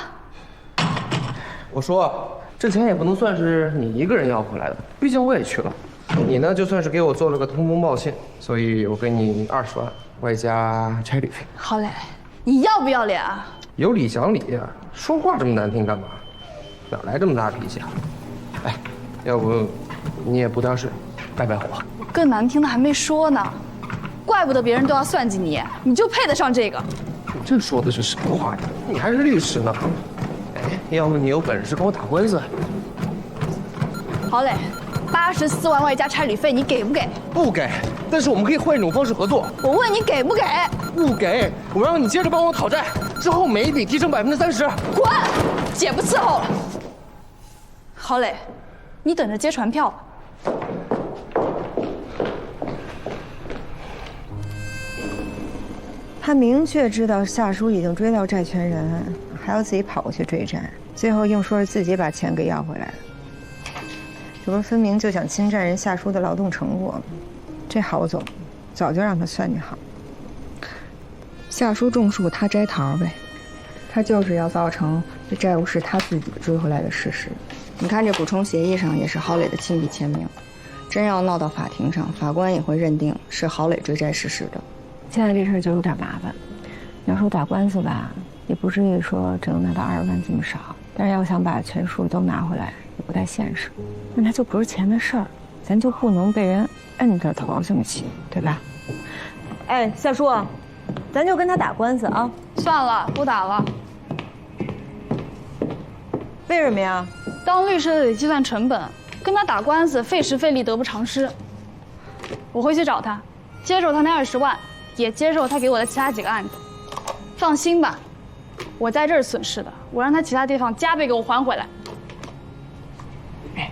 我说，这钱也不能算是你一个人要回来的，毕竟我也去了。你呢，就算是给我做了个通风报信，所以我给你20万，外加差旅费。郝磊，你要不要脸啊？有理讲理呀，说话这么难听干嘛？哪来这么大脾气啊？哎，要不你也补点水，败败火。更难听的还没说呢，怪不得别人都要算计你，你就配得上这个。你这说的是什么话呀？你还是律师呢。哎，要不你有本事跟我打官司？郝磊，84万外加差旅费，你给不给？不给，但是我们可以换一种方式合作。我问你给不给？不给，我让你接着帮我讨债，之后每一笔提成30%。滚！姐不伺候了。郝磊，你等着接传票吧。他明确知道夏叔已经追到债权人，还要自己跑过去追债，最后硬说是自己把钱给要回来了。这不分明就想侵占人夏叔的劳动成果吗？这郝总早就让他算计好，夏叔种树，他摘桃呗。他就是要造成这债务是他自己追回来的事实。你看这补充协议上也是郝磊的亲笔签名，真要闹到法庭上，法官也会认定是郝磊追债事实的。现在这事就有点麻烦，要说打官司吧，也不至于说只能拿到20万这么少，但是要想把全数都拿回来，也不太现实。那它就不是钱的事儿，咱就不能被人摁着头这么起，对吧？哎，夏叔，咱就跟他打官司啊！算了，不打了。为什么呀？当律师的得计算成本，跟他打官司费时费力，得不偿失。我会去找他，接受他那20万，也接受他给我的其他几个案子。放心吧，我在这儿损失的，我让他其他地方加倍给我还回来。哎，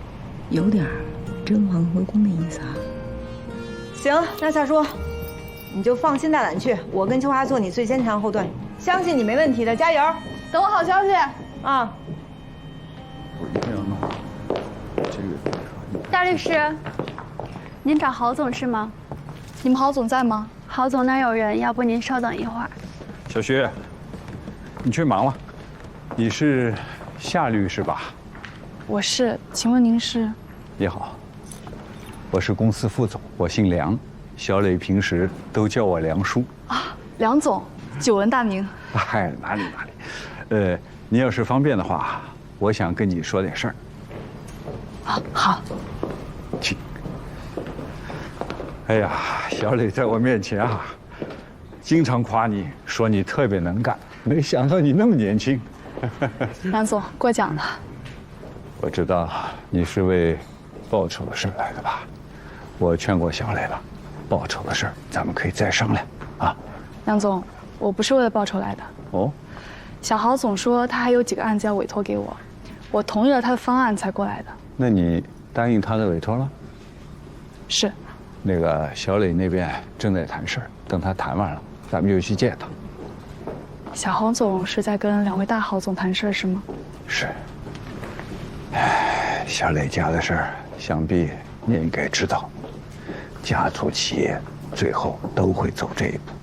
有点甄嬛回宫的意思啊。行，那夏叔，你就放心大胆去，我跟秋华做你最坚强后盾，相信你没问题的，加油！等我好消息啊！大律师，您找郝总是吗？你们郝总在吗？郝总那儿有人，要不您稍等一会儿。小徐，你去忙了。你是夏律师吧？我是，请问您是？你好，我是公司副总，我姓梁，小磊平时都叫我梁叔。啊，梁总，久闻大名。嗨，哪里。你要是方便的话，我想跟你说点事儿。好。请。哎呀，小磊在我面前啊，经常夸你，说你特别能干，没想到你那么年轻。梁总，过奖了。我知道你是为报酬的事来的吧？我劝过小磊了，报酬的事咱们可以再商量啊。梁总，我不是为了报酬来的。哦。小郝总说他还有几个案子要委托给我，我同意了他的方案才过来的。那你答应他的委托了？是。那个小磊那边正在谈事儿，等他谈完了，咱们就去见他。小郝总是在跟2位大郝总谈事是吗？是。哎，小磊家的事儿，想必你应该知道，家族企业最后都会走这一步。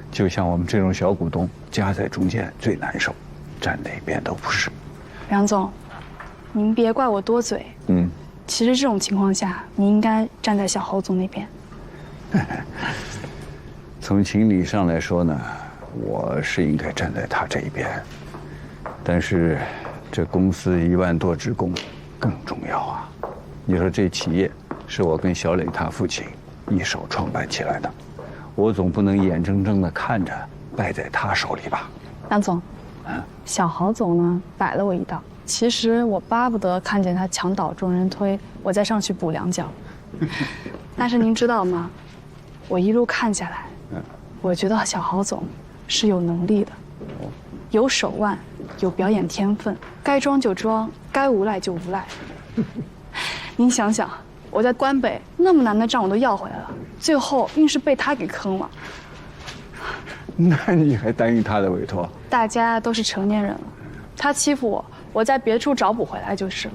就像我们这种小股东，夹在中间最难受，站哪边都不是。梁总，您别怪我多嘴。其实这种情况下，你应该站在小郝总那边。从情理上来说呢，我是应该站在他这一边，但是这公司1万多职工更重要啊！你说这企业是我跟小磊他父亲一手创办起来的，我总不能眼睁睁地看着败在他手里吧？梁总，小郝总呢摆了我一道，其实我巴不得看见他墙倒众人推，我再上去补两脚。但是您知道吗？我一路看下来，我觉得小郝总是有能力的，有手腕，有表演天分，该装就装，该无赖就无赖。您想想，我在关北那么难的账我都要回来了，最后硬是被他给坑了。那你还答应他的委托？大家都是成年人了，他欺负我，我在别处找补回来就是了。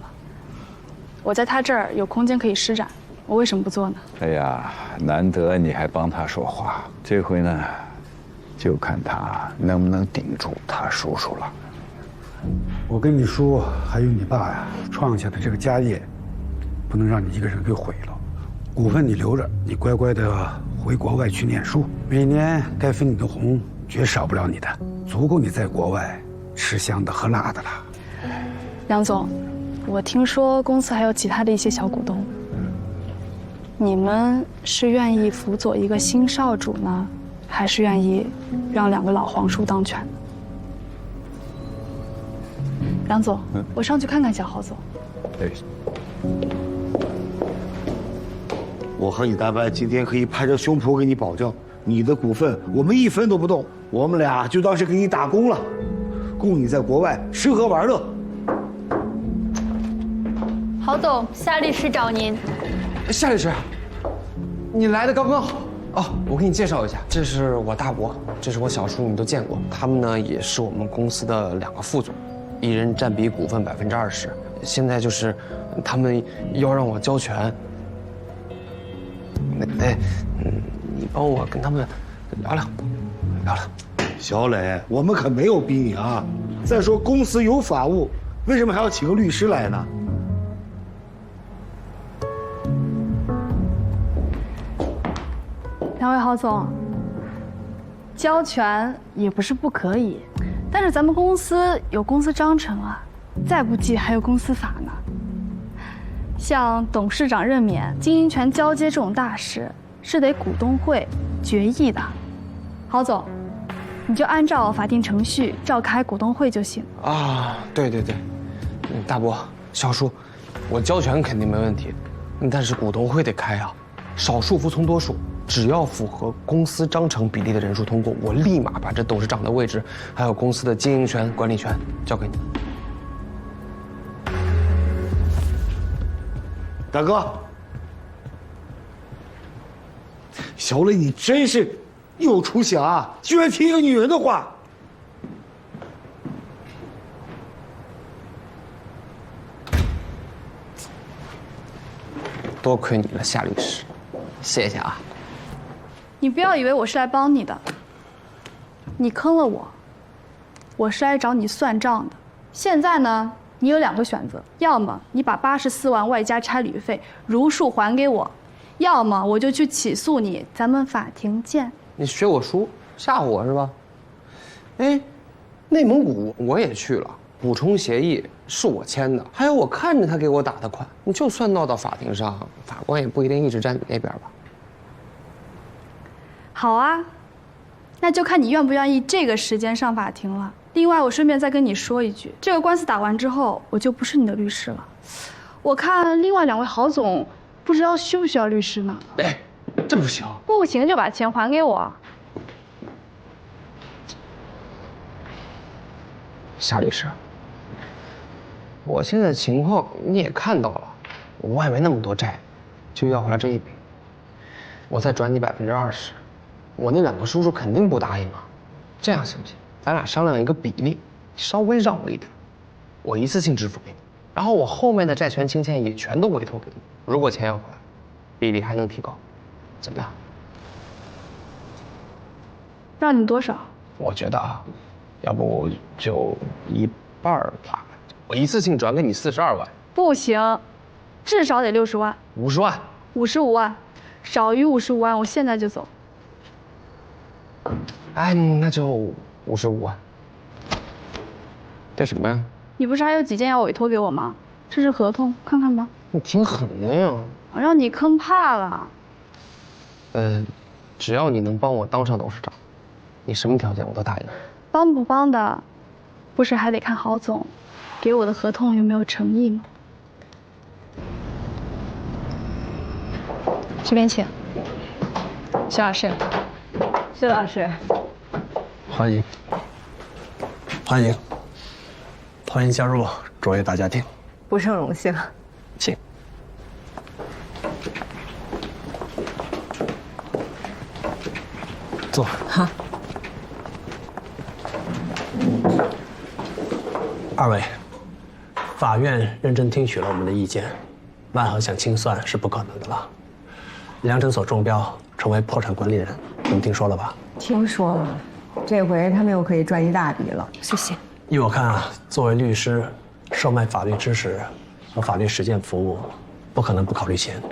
我在他这儿有空间可以施展，我为什么不做呢？哎呀，难得你还帮他说话，这回呢，就看他能不能顶住他叔叔了。我跟你叔还有你爸呀，创下的这个家业，不能让你一个人给毁了。股份你留着，你乖乖的回国外去念书，每年该分你的红绝少不了你的，足够你在国外吃香的喝辣的了。梁总，我听说公司还有其他的一些小股东，你们是愿意辅佐一个新少主呢，还是愿意让2个老皇叔当权？梁总，我上去看看小郝总。对。我和你大伯今天可以拍着胸脯给你保证，你的股份我们1分都不动，我们俩就当是给你打工了，供你在国外吃喝玩乐。郝总，夏律师找您。夏律师，你来的刚刚好哦。我给你介绍一下，这是我大伯，这是我小叔，你都见过。他们呢也是我们公司的2个副总，一人占比股份20%。现在就是他们要让我交权。你帮我跟他们聊聊。小磊，我们可没有逼你啊。再说公司有法务，为什么还要请个律师来呢？2位郝总，交权也不是不可以，但是咱们公司有公司章程啊，再不济还有公司法呢。像董事长任免、经营权交接这种大事，是得股东会决议的。郝总，你就按照法定程序召开股东会就行啊。对，大伯、小叔，我交权肯定没问题，但是股东会得开啊，少数服从多数，只要符合公司章程比例的人数通过，我立马把这董事长的位置，还有公司的经营权、管理权交给你。大哥，小磊，你真是有出息啊，居然听一个女人的话。多亏你了，夏律师，谢谢啊。你不要以为我是来帮你的，你坑了我，我是来找你算账的。现在呢，你有2个选择，要么你把84万外加差旅费如数还给我，要么我就去起诉你，咱们法庭见。你学我叔吓唬我是吧？哎，内蒙古我也去了，补充协议是我签的，还有我看着他给我打的款。你就算闹到法庭上，法官也不一定一直站你那边吧？好啊，那就看你愿不愿意这个时间上法庭了。另外，我顺便再跟你说一句，这个官司打完之后，我就不是你的律师了。我看另外2位郝总不知道需不需要律师呢？哎，这不行，不行就把钱还给我。夏律师，我现在情况你也看到了，我外面那么多债，就要回来这一笔，我再转你20%，我那2个叔叔肯定不答应啊。这样行不行？咱俩商量一个比例，稍微让我一点，我一次性支付给你，然后我后面的债权清欠也全都委托给你。如果钱要回来，比例还能提高，怎么样？让你多少？我觉得啊，要不我就1半吧，我一次性转给你42万。不行，至少得60万。50万。55万，少于55万，我现在就走。哎，那就55万。这什么呀？你不是还有几件要委托给我吗？这是合同，看看吧。你挺狠的呀！我让你坑怕了。只要你能帮我当上董事长，你什么条件我都答应。帮不帮的，不是还得看郝总给我的合同有没有诚意吗？这边请。徐老师，薛老师，欢迎，欢迎，欢迎加入卓越大家庭。不胜荣幸。请。坐。好。二位，法院认真听取了我们的意见，万和想清算是不可能的了。梁诊所中标，成为破产管理人，你们听说了吧？听说了，这回他们又可以赚一大笔了。谢谢。依我看啊，作为律师，售卖法律知识和法律实践服务，不可能不考虑钱。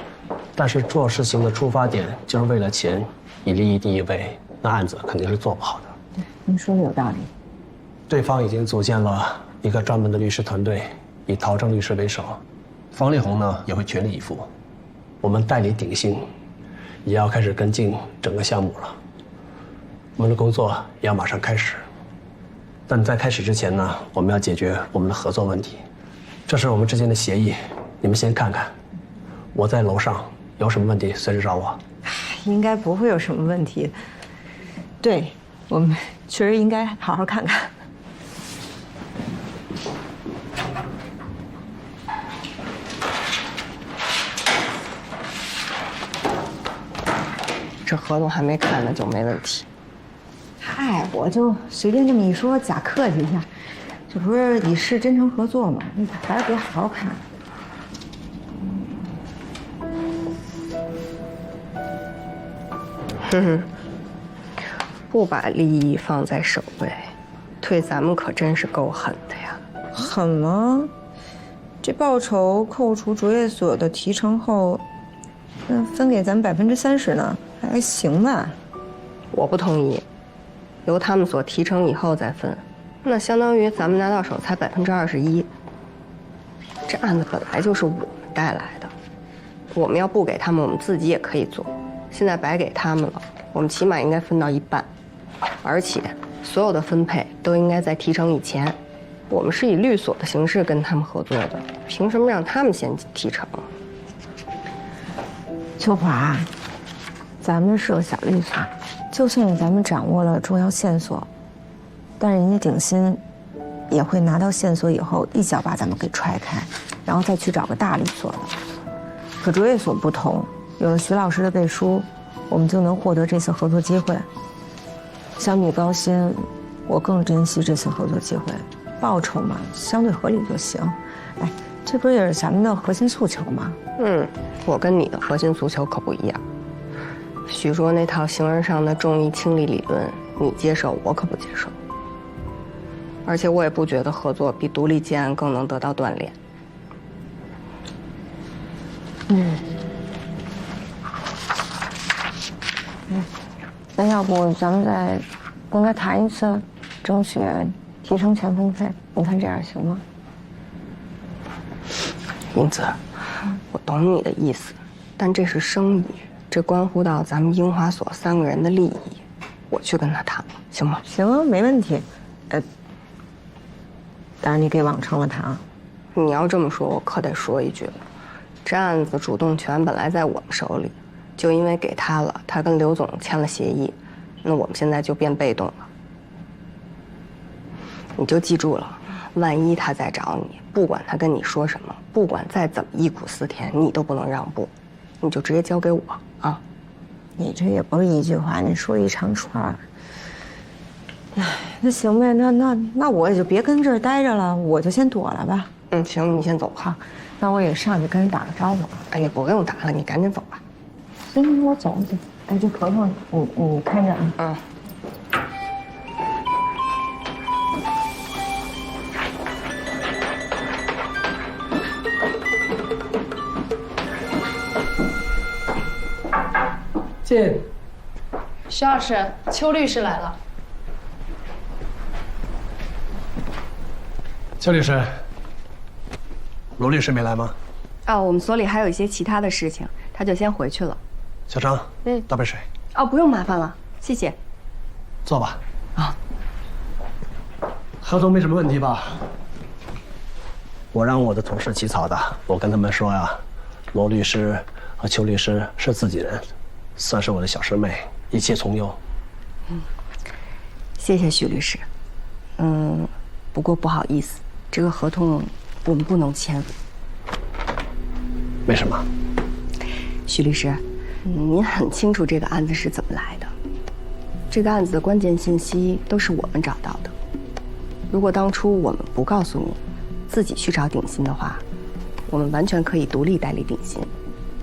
但是做事情的出发点就是为了钱，以利益第一位，那案子肯定是做不好的。对，您说的有道理。对方已经组建了一个专门的律师团队，以陶正律师为首，方力宏呢也会全力以赴。我们代理鼎新，也要开始跟进整个项目了。我们的工作也要马上开始。但在开始之前呢，我们要解决我们的合作问题，这是我们之间的协议，你们先看看。我在楼上，有什么问题随时找我。应该不会有什么问题。对，我们确实应该好好看看。这合同还没看呢就没问题。嗨，我就随便这么一说，假客气一下，这不是以示真诚合作吗？你还是得好好看。哼哼，不把利益放在首位，对咱们可真是够狠的呀！狠吗？这报酬扣除卓越所的提成后，那分给咱们30%呢，还行吧？我不同意，由他们所提成以后再分，那相当于咱们拿到手才21%。这案子本来就是我们带来的，我们要不给他们，我们自己也可以做。现在白给他们了，我们起码应该分到一半，而且所有的分配都应该在提成以前。我们是以律所的形式跟他们合作的，凭什么让他们先提成？秋华，咱们是个小律所，就算咱们掌握了重要线索，但是人家鼎新也会拿到线索以后，一脚把咱们给踹开，然后再去找个大律所的。可卓越所不同，有了徐老师的背书，我们就能获得这次合作机会。相比高薪，我更珍惜这次合作机会。报酬嘛，相对合理就行。哎，这不是也是咱们的核心诉求吗？我跟你的核心诉求可不一样。许卓那套形而上的重义轻利理论，你接受，我可不接受。而且我也不觉得合作比独立接案更能得到锻炼。那要不咱们再跟他谈一次，争取提成全分配，你看这样行吗？英子，我懂你的意思，但这是生意，这关乎到咱们樱花所3个人的利益，我去跟他谈了，行吗？行啊，没问题。当然你给往成了谈啊。你要这么说，我可得说一句了，这案子主动权本来在我们手里，就因为给他了，他跟刘总签了协议，那我们现在就变被动了。你就记住了，万一他再找你，不管他跟你说什么，不管再怎么忆苦思甜，你都不能让步，你就直接交给我啊！你这也不是一句话，你说一长串。哎，那行呗，那我也就别跟这儿待着了，我就先躲了吧。行，你先走吧。那我也上去跟人打个招呼。哎，你不用打了，你赶紧走吧。行，我走去。哎，这合同你看着啊。进。徐老师，邱律师来了。邱律师，罗律师没来吗？哦，我们所里还有一些其他的事情，他就先回去了。小张，倒杯水。哦，不用麻烦了，谢谢。坐吧。合同没什么问题吧？我让我的同事起草的，我跟他们说呀，罗律师和邱律师是自己人，算是我的小师妹，一切从优。谢谢许律师。不过不好意思，这个合同我们不能签。为什么？许律师，您很清楚这个案子是怎么来的，这个案子的关键信息都是我们找到的。如果当初我们不告诉你，自己去找鼎新的话，我们完全可以独立代理鼎新。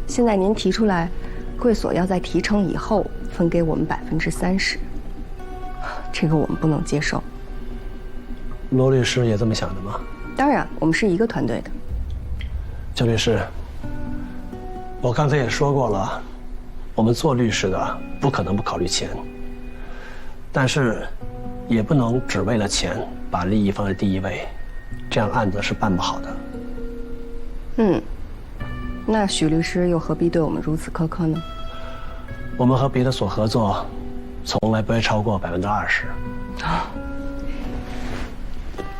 现在您提出来，贵所要在提成以后分给我们30%，这个我们不能接受。罗律师也这么想的吗？当然，我们是一个团队的。邱律师，我刚才也说过了，我们做律师的不可能不考虑钱，但是也不能只为了钱把利益放在第一位，这样案子是办不好的。那许律师又何必对我们如此苛刻呢？我们和别的所合作，从来不会超过20%。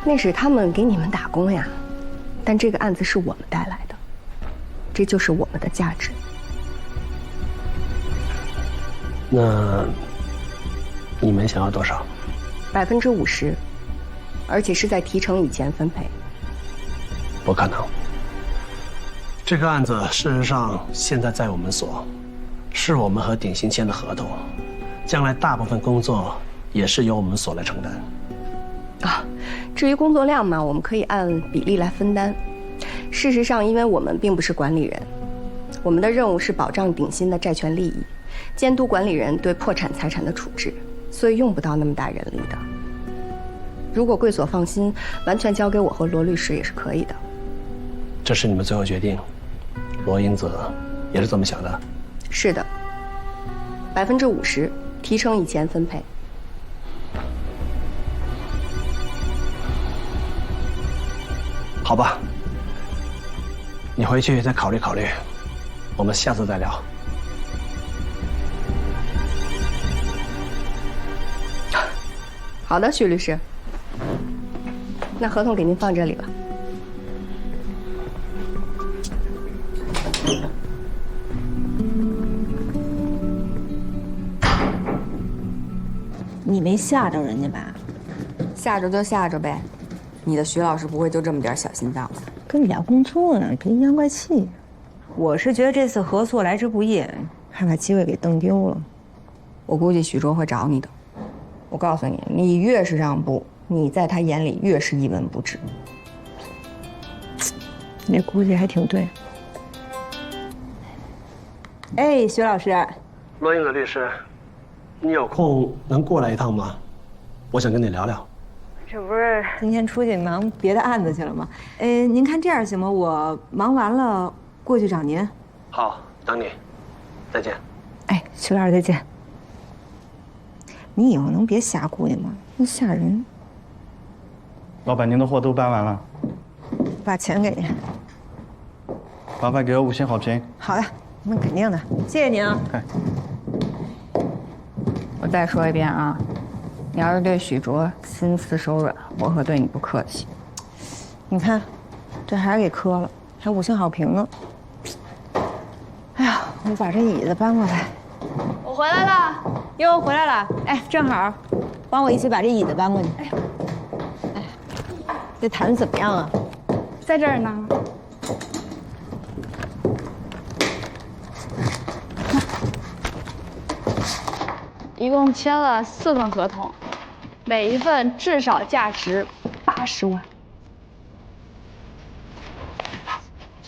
那是他们给你们打工呀，但这个案子是我们带来的，这就是我们的价值。那你们想要多少？50%，而且是在提成以前分配。不可能。这个案子事实上现在在我们所，是我们和鼎新签的合同，将来大部分工作也是由我们所来承担。至于工作量嘛，我们可以按比例来分担。事实上，因为我们并不是管理人，我们的任务是保障鼎新的债权利益，监督管理人对破产财产的处置，所以用不到那么大人力的。如果贵所放心，完全交给我和罗律师也是可以的。这是你们最后决定，罗英子也是这么想的？是的，50%，提成以前分配。好吧，你回去再考虑考虑，我们下次再聊。好的，许律师，那合同给您放这里了。你没吓着人家吧？吓着就吓着呗。你的徐老师不会就这么点小心脏吧？跟你俩工作呢，别阴阳怪气。我是觉得这次合作来之不易，还把机会给蹬丢了。我估计许卓会找你的。我告诉你，你越是让步，你在他眼里越是一文不值。你估计还挺对。哎，徐老师，罗英子律师，你有空能过来一趟吗？我想跟你聊聊。这不是今天出去忙别的案子去了吗？您看这样行吗？我忙完了过去找您。好，等你。再见。哎，徐老师再见。你以后能别瞎估计吗？那吓人。老板，您的货都搬完了。把钱给您。麻烦给我5星好评。好的，那肯定的，谢谢您啊。我再说一遍啊。你要是对许卓心慈手软，我可对你不客气。你看，这还是给磕了，还5星好评呢。哎呀，我把这椅子搬过来。我回来了。哟，回来了。哎，正好，帮我一起把这椅子搬过去。哎，这毯子怎么样啊？在这儿呢。一共签了4份合同，每一份至少价值80万。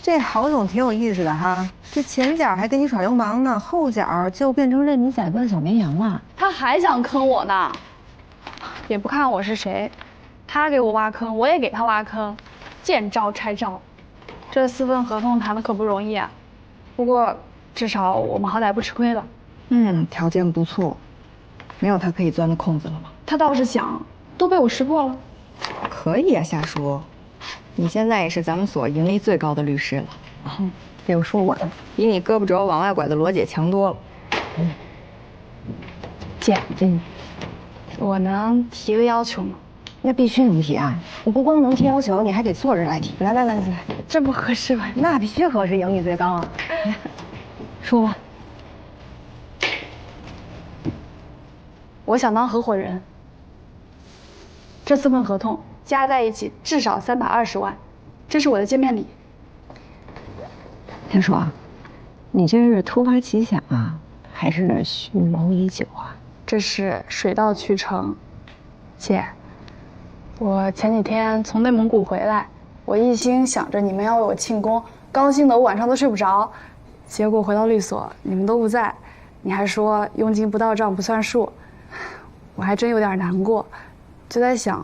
这郝总挺有意思的哈，这前脚还跟你耍流氓呢，后脚就变成任你宰割的小绵羊了。他还想坑我呢，也不看我是谁，他给我挖坑，我也给他挖坑，见招拆招。这4份合同谈的可不容易啊，不过至少我们好歹不吃亏了。条件不错。没有他可以钻的空子了吗？他倒是想，都被我识破了。可以啊，瞎说。你现在也是咱们所盈利最高的律师了。别说我，比你胳膊肘往外拐的罗姐强多了。姐，我能提个要求吗？那必须能提啊！你不光能提要求，你还得坐着来提。来，这不合适吧？那必须合适，赢你最高啊！来，说吧。我想当合伙人。这4份合同加在一起至少320万，这是我的见面礼。天硕，你这是突发奇想啊，还是蓄谋已久啊？这是水到渠成，姐。我前几天从内蒙古回来，我一心想着你们要为我庆功，高兴的我晚上都睡不着。结果回到律所，你们都不在，你还说佣金不到账不算数，我还真有点难过，就在想，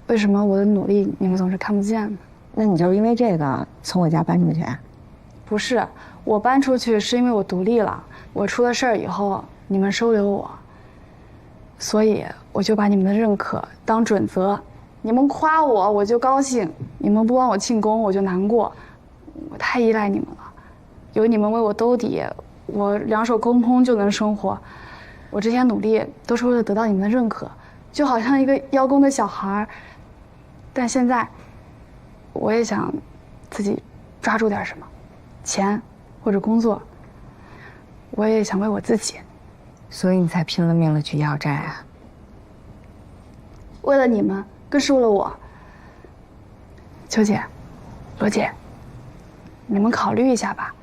为什么我的努力你们总是看不见呢？那你就是因为这个从我家搬出去？不是，我搬出去是因为我独立了，我出了事儿以后，你们收留我，所以我就把你们的认可当准则。你们夸我，我就高兴；你们不帮我庆功，我就难过。我太依赖你们了，有你们为我兜底，我2手空空就能生活。我这些努力都是为了得到你们的认可，就好像一个邀功的小孩。但现在，我也想自己抓住点什么，钱或者工作。我也想为我自己，所以你才拼了命的去要债啊？为了你们。更是为了我，秋姐、罗姐，你们考虑一下吧。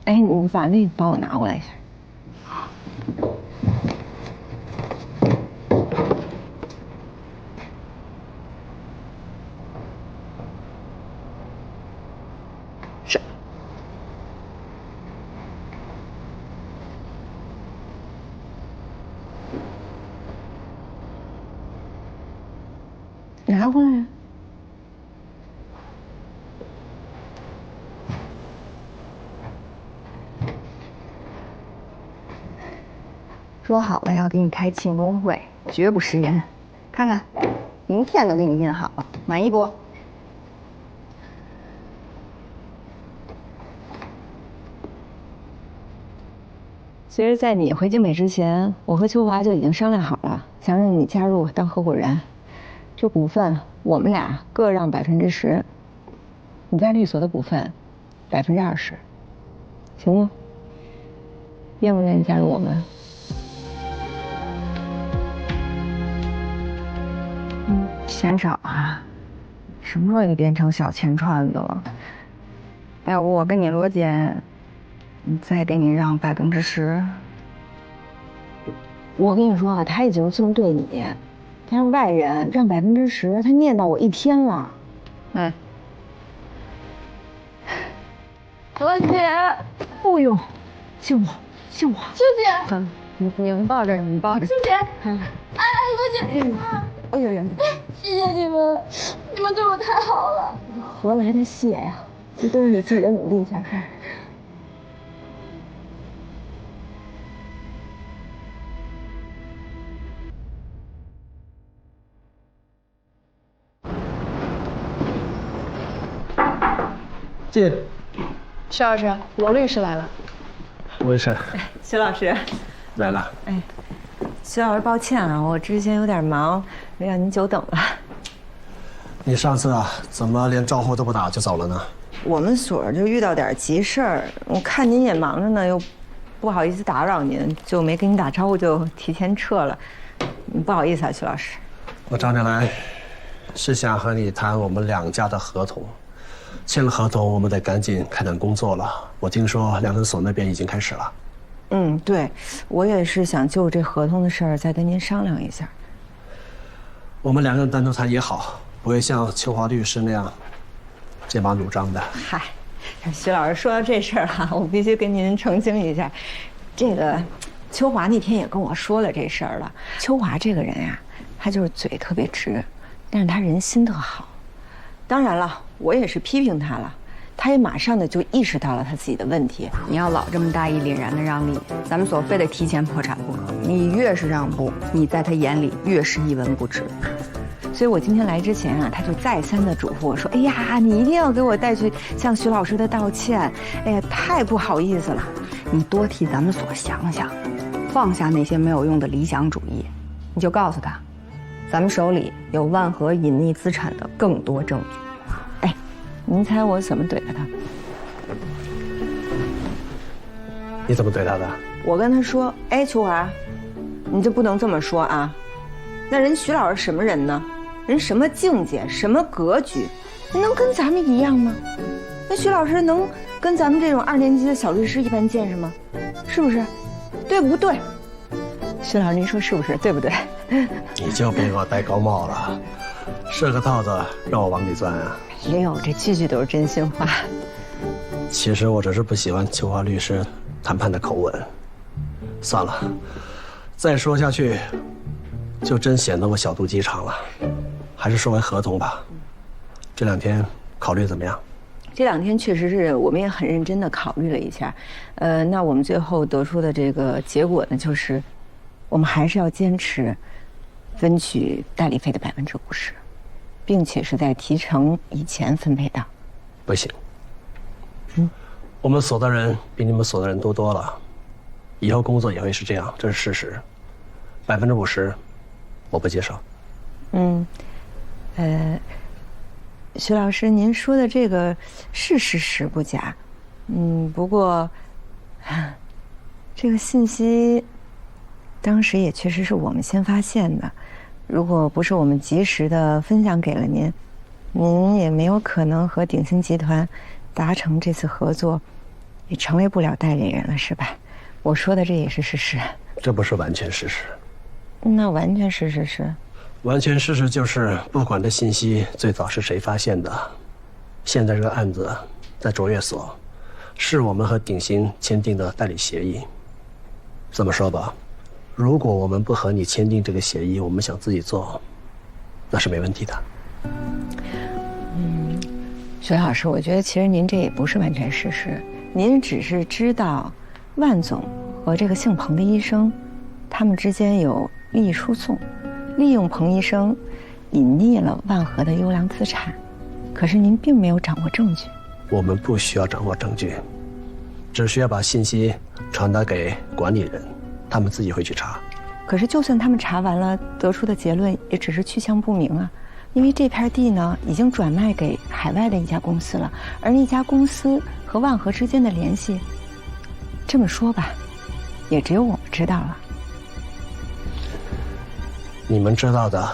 哎，你把那个帮我拿过来一下。拿过来呀！说好了要给你开庆功会，绝不食言。看看，名片都给你印好了，满意不？其实，在你回京北之前，我和秋华就已经商量好了，想让你加入当合伙人。这股份我们俩各让10%，你在律所的股份20%，行吗？愿不愿意加入我们？嫌少啊？什么时候你变成小钱串子了？要不我跟你罗姐，再给你让10%。我跟你说啊，他已经这么对你。他让外人让10%，他念叨我1天了。罗姐，哎呦，救我！秋姐，你们抱着，你们抱着。秋姐，罗姐，哎呦，谢谢你们，你们对我太好了。何来的谢呀？这都是你自己的努力下来。这，徐老师，罗律师来了。魏晨，徐老师来了。哎，徐老师，抱歉啊，我之前有点忙，让您久等了。你上次啊，怎么连招呼都不打就走了呢？我们所就遇到点急事儿，我看您也忙着呢，又不好意思打扰您，就没跟您打招呼就提前撤了。不好意思啊，徐老师。我找你来，是想和你谈我们2家的合同。签了合同，我们得赶紧开展工作了。我听说两人所那边已经开始了。对，我也是想就这合同的事儿再跟您商量一下。我们2个人单独谈也好，不会像秋华律师那样剑拔弩张的。嗨，徐老师说到这事儿哈，我必须跟您澄清一下，这个秋华那天也跟我说了这事儿了。秋华这个人呀，他就是嘴特别直，但是他人心特好。当然了，我也是批评他了，他也马上的就意识到了他自己的问题。你要老这么大义凛然的让利，咱们所非得提前破产不可。你越是让步，你在他眼里越是一文不值。所以我今天来之前啊，他就再三的嘱咐我说：“哎呀，你一定要给我带去向徐老师的道歉。哎呀，太不好意思了。你多替咱们所想想，放下那些没有用的理想主义，你就告诉他，咱们手里有万和隐匿资产的更多证据。”哎，您猜我怎么怼了他？你怎么怼他的？我跟他说：“哎，秋华，你就不能这么说啊！那人徐老师什么人呢？人什么境界，什么格局？能跟咱们一样吗？那徐老师能跟咱们这种2年级的小律师一般见识吗？是不是？对不对？徐老师，您说是不是？对不对？”你就别给我戴高帽了，设个套子让我往里钻啊！没有，这句句都是真心话。其实我只是不喜欢秋华律师谈判的口吻。算了，再说下去，就真显得我小肚鸡肠了。还是说回合同吧。这2天考虑怎么样？这2天确实是我们也很认真的考虑了一下，那我们最后得出的这个结果呢，就是我们还是要坚持分取代理费的50%，并且是在提成以前分配的。不行，我们所的人比你们所的人多了，以后工作也会是这样，这是事实。50%，我不接受。徐老师，您说的这个是事实不假，不过这个信息当时也确实是我们先发现的，如果不是我们及时的分享给了您，您也没有可能和鼎鑫集团达成这次合作，也成为不了代理人了，是吧？我说的这也是事实。这不是完全事实。那完全是事实。完全事实就是，不管这信息最早是谁发现的，现在这个案子在卓越所，是我们和鼎鑫签订的代理协议。这么说吧，如果我们不和你签订这个协议，我们想自己做，那是没问题的。徐老师，我觉得其实您这也不是完全事实，您只是知道万总和这个姓彭的医生，他们之间有利益输送，利用彭医生隐匿了万和的优良资产，可是您并没有掌握证据。我们不需要掌握证据，只需要把信息传达给管理人，他们自己会去查。可是就算他们查完了，得出的结论也只是去向不明啊，因为这片地呢已经转卖给海外的一家公司了，而那家公司和万和之间的联系，这么说吧，也只有我们知道了。你们知道的，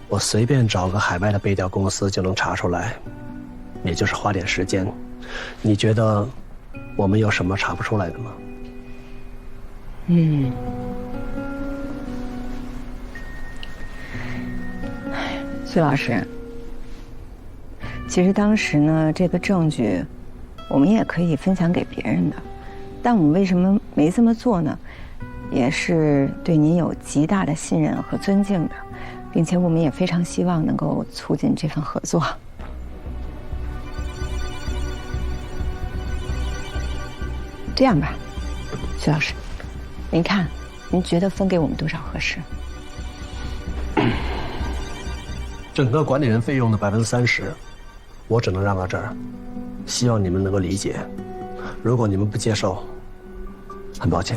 我随便找个海外的背调公司就能查出来，也就是花点时间。你觉得我们有什么查不出来的吗？徐老师，其实当时呢，这个证据我们也可以分享给别人的，但我们为什么没这么做呢？也是对您有极大的信任和尊敬的，并且我们也非常希望能够促进这份合作。这样吧，徐老师，您看，您觉得分给我们多少合适？整个管理人费用的30%，我只能让到这儿，希望你们能够理解。如果你们不接受，很抱歉。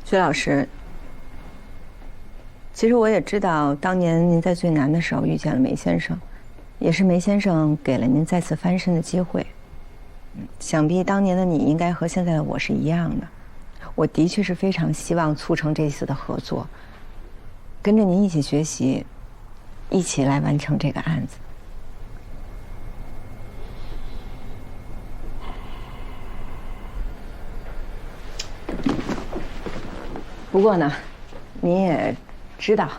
徐老师，其实我也知道，当年您在最难的时候遇见了梅先生，也是梅先生给了您再次翻身的机会。想必当年的你应该和现在的我是一样的。我的确是非常希望促成这次的合作，跟着您一起学习，一起来完成这个案子。不过呢，你也知道，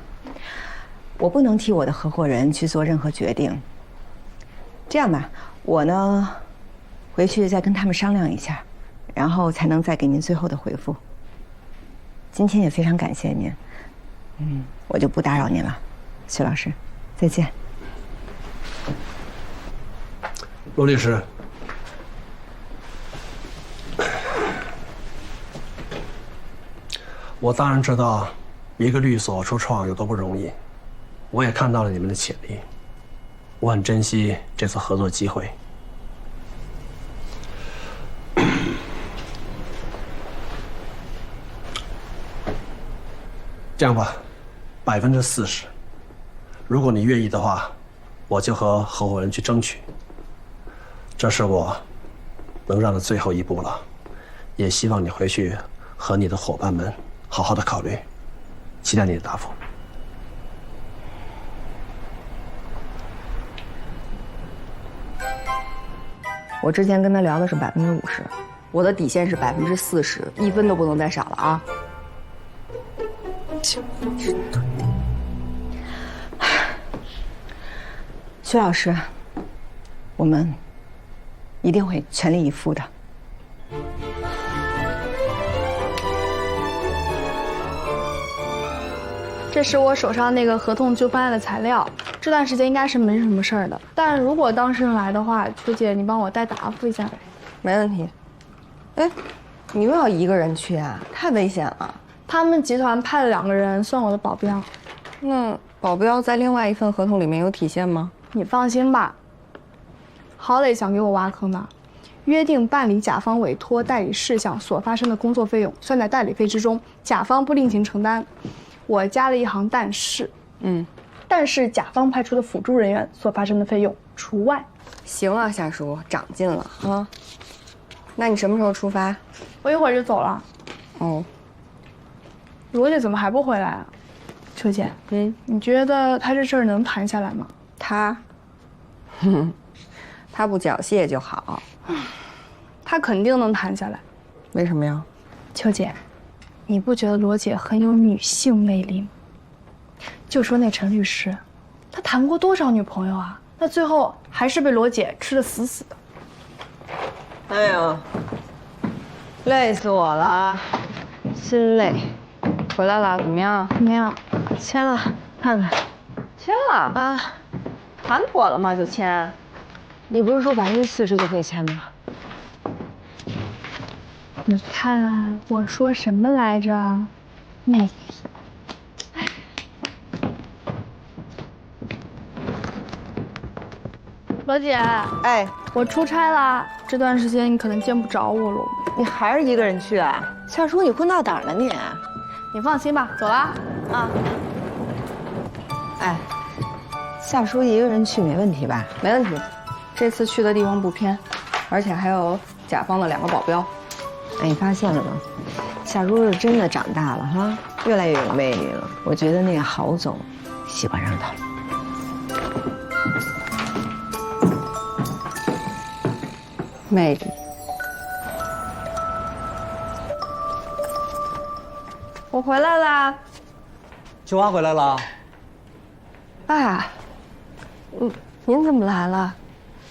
我不能替我的合伙人去做任何决定。这样吧，我呢，回去再跟他们商量一下，然后才能再给您最后的回复。今天也非常感谢您。我就不打扰您了，徐老师，再见。罗律师，我当然知道一个律所初创有多不容易，我也看到了你们的潜力，我很珍惜这次合作机会。这样吧，40%，如果你愿意的话，我就和合伙人去争取。这是我能让的最后一步了，也希望你回去和你的伙伴们好好的考虑，期待你的答复。我之前跟他聊的是50%，我的底线是40%，1分都不能再少了啊！徐老师，我们一定会全力以赴的。这是我手上那个合同纠纷案的材料，这段时间应该是没什么事儿的。但如果当事人来的话，秋姐你帮我代答复一下呗。没问题。哎，你又要一个人去啊？太危险了。他们集团派了2个人算我的保镖。那保镖在另外一份合同里面有体现吗？你放心吧。郝磊想给我挖坑呢，约定办理甲方委托代理事项所发生的工作费用算在代理费之中，甲方不另行承担。我加了一行但是，但是甲方派出的辅助人员所发生的费用除外。行啊，夏叔，长进了啊。那你什么时候出发？我一会儿就走了。哦。罗姐怎么还不回来啊？秋姐，你觉得他这事儿能谈下来吗？他不缴械就好。他肯定能谈下来。为什么呀？秋姐，你不觉得罗姐很有女性魅力吗？就说那陈律师，他谈过多少女朋友啊？那最后还是被罗姐吃得死死的。哎呦，累死我了，心累。回来了，怎么样？怎么样？签了，看看。签了啊？谈妥了吗？就签？你不是说40%就可以签吗？你看我说什么来着？魅力。罗姐，哎，我出差了，这段时间你可能见不着我了。你还是一个人去啊？夏叔，你混到哪儿了你？你放心吧，走了啊。哎，夏叔一个人去没问题吧？没问题，这次去的地方不偏，而且还有甲方的2个保镖。哎，你发现了吗？夏叔是真的长大了哈，越来越有魅力了。我觉得那个郝总喜欢上他了。魅力。我回来啦。秋花回来了。爸，您怎么来了？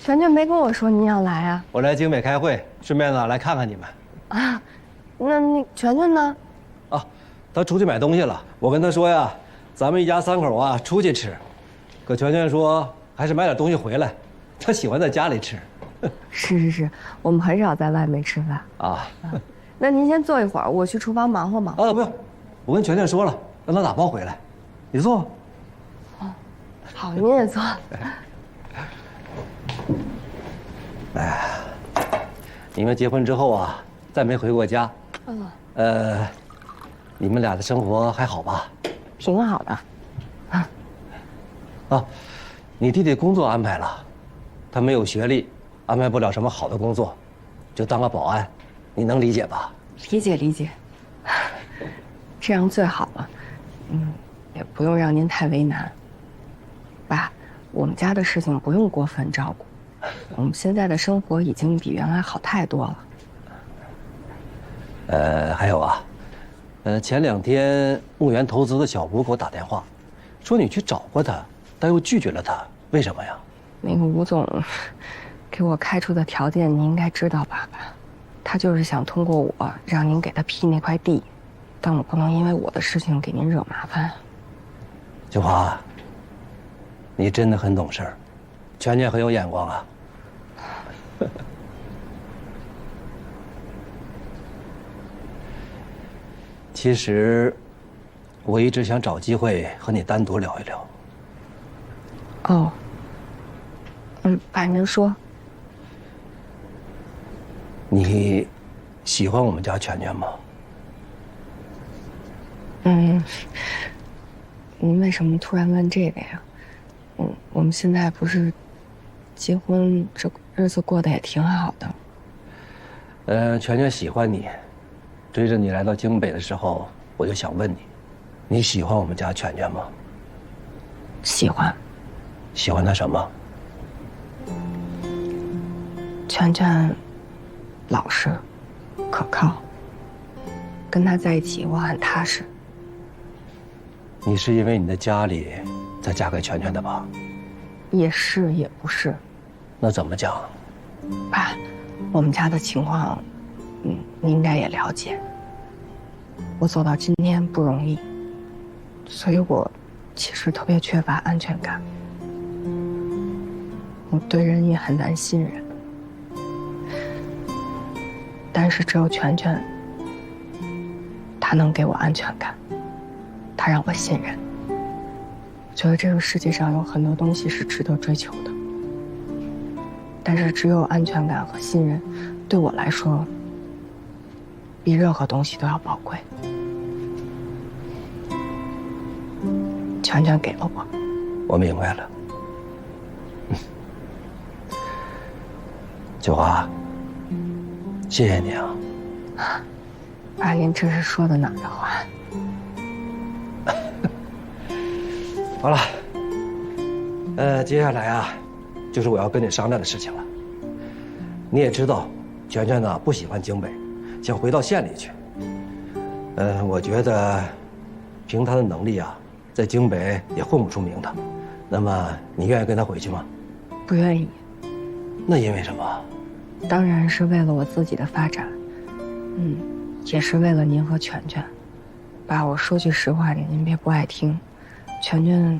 全全没跟我说您要来啊。我来景美开会，顺便呢来看看你们。啊，那全全呢？啊，他出去买东西了。我跟他说呀，咱们一家3口啊出去吃，可全全说还是买点东西回来，他喜欢在家里吃。是，我们很少在外面吃饭啊。那您先坐一会儿，我去厨房忙活忙活。啊，不用，我跟全全说了，让他打包回来。你坐。哦，好，您也坐。哎，你们结婚之后啊，再没回过家。你们俩的生活还好吧？挺好的。啊，你弟弟工作安排了，他没有学历，安排不了什么好的工作，就当个保安，你能理解吧？理解，这样最好了。也不用让您太为难。爸，我们家的事情不用过分照顾，我们现在的生活已经比原来好太多了。还有啊，前2天牧原投资的小吴给我打电话，说你去找过他，但又拒绝了他，为什么呀？那个吴总给我开出的条件，您应该知道，爸爸，他就是想通过我让您给他批那块地。但我不能因为我的事情给您惹麻烦。九华，你真的很懂事儿，全全很有眼光啊。其实，我一直想找机会和你单独聊一聊。哦，爸，您说。你喜欢我们家全全吗？您为什么突然问这个呀？我们现在不是结婚，这日子过得也挺好的。全全喜欢你，追着你来到京北的时候，我就想问你，你喜欢我们家全全吗？喜欢。喜欢他什么？全全老实、可靠，跟他在一起我很踏实。你是因为你的家里才嫁给全全的吧？也是也不是。那怎么讲？爸，我们家的情况，你应该也了解。我走到今天不容易，所以我其实特别缺乏安全感。我对人也很难信任，但是只有全全，他能给我安全感，他让我信任。我觉得这个世界上有很多东西是值得追求的，但是只有安全感和信任，对我来说，比任何东西都要宝贵。全全给了我。我明白了。九华，谢谢你啊。爸，您这是说的哪儿的话？好了，接下来啊，就是我要跟你商量的事情了。你也知道，全全呢不喜欢京北，想回到县里去。我觉得，凭他的能力啊，在京北也混不出名堂。那么，你愿意跟他回去吗？不愿意。那因为什么？当然是为了我自己的发展，也是为了您和全全。爸，我说句实话，您别不爱听，全全，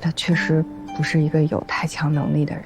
他确实不是一个有太强能力的人。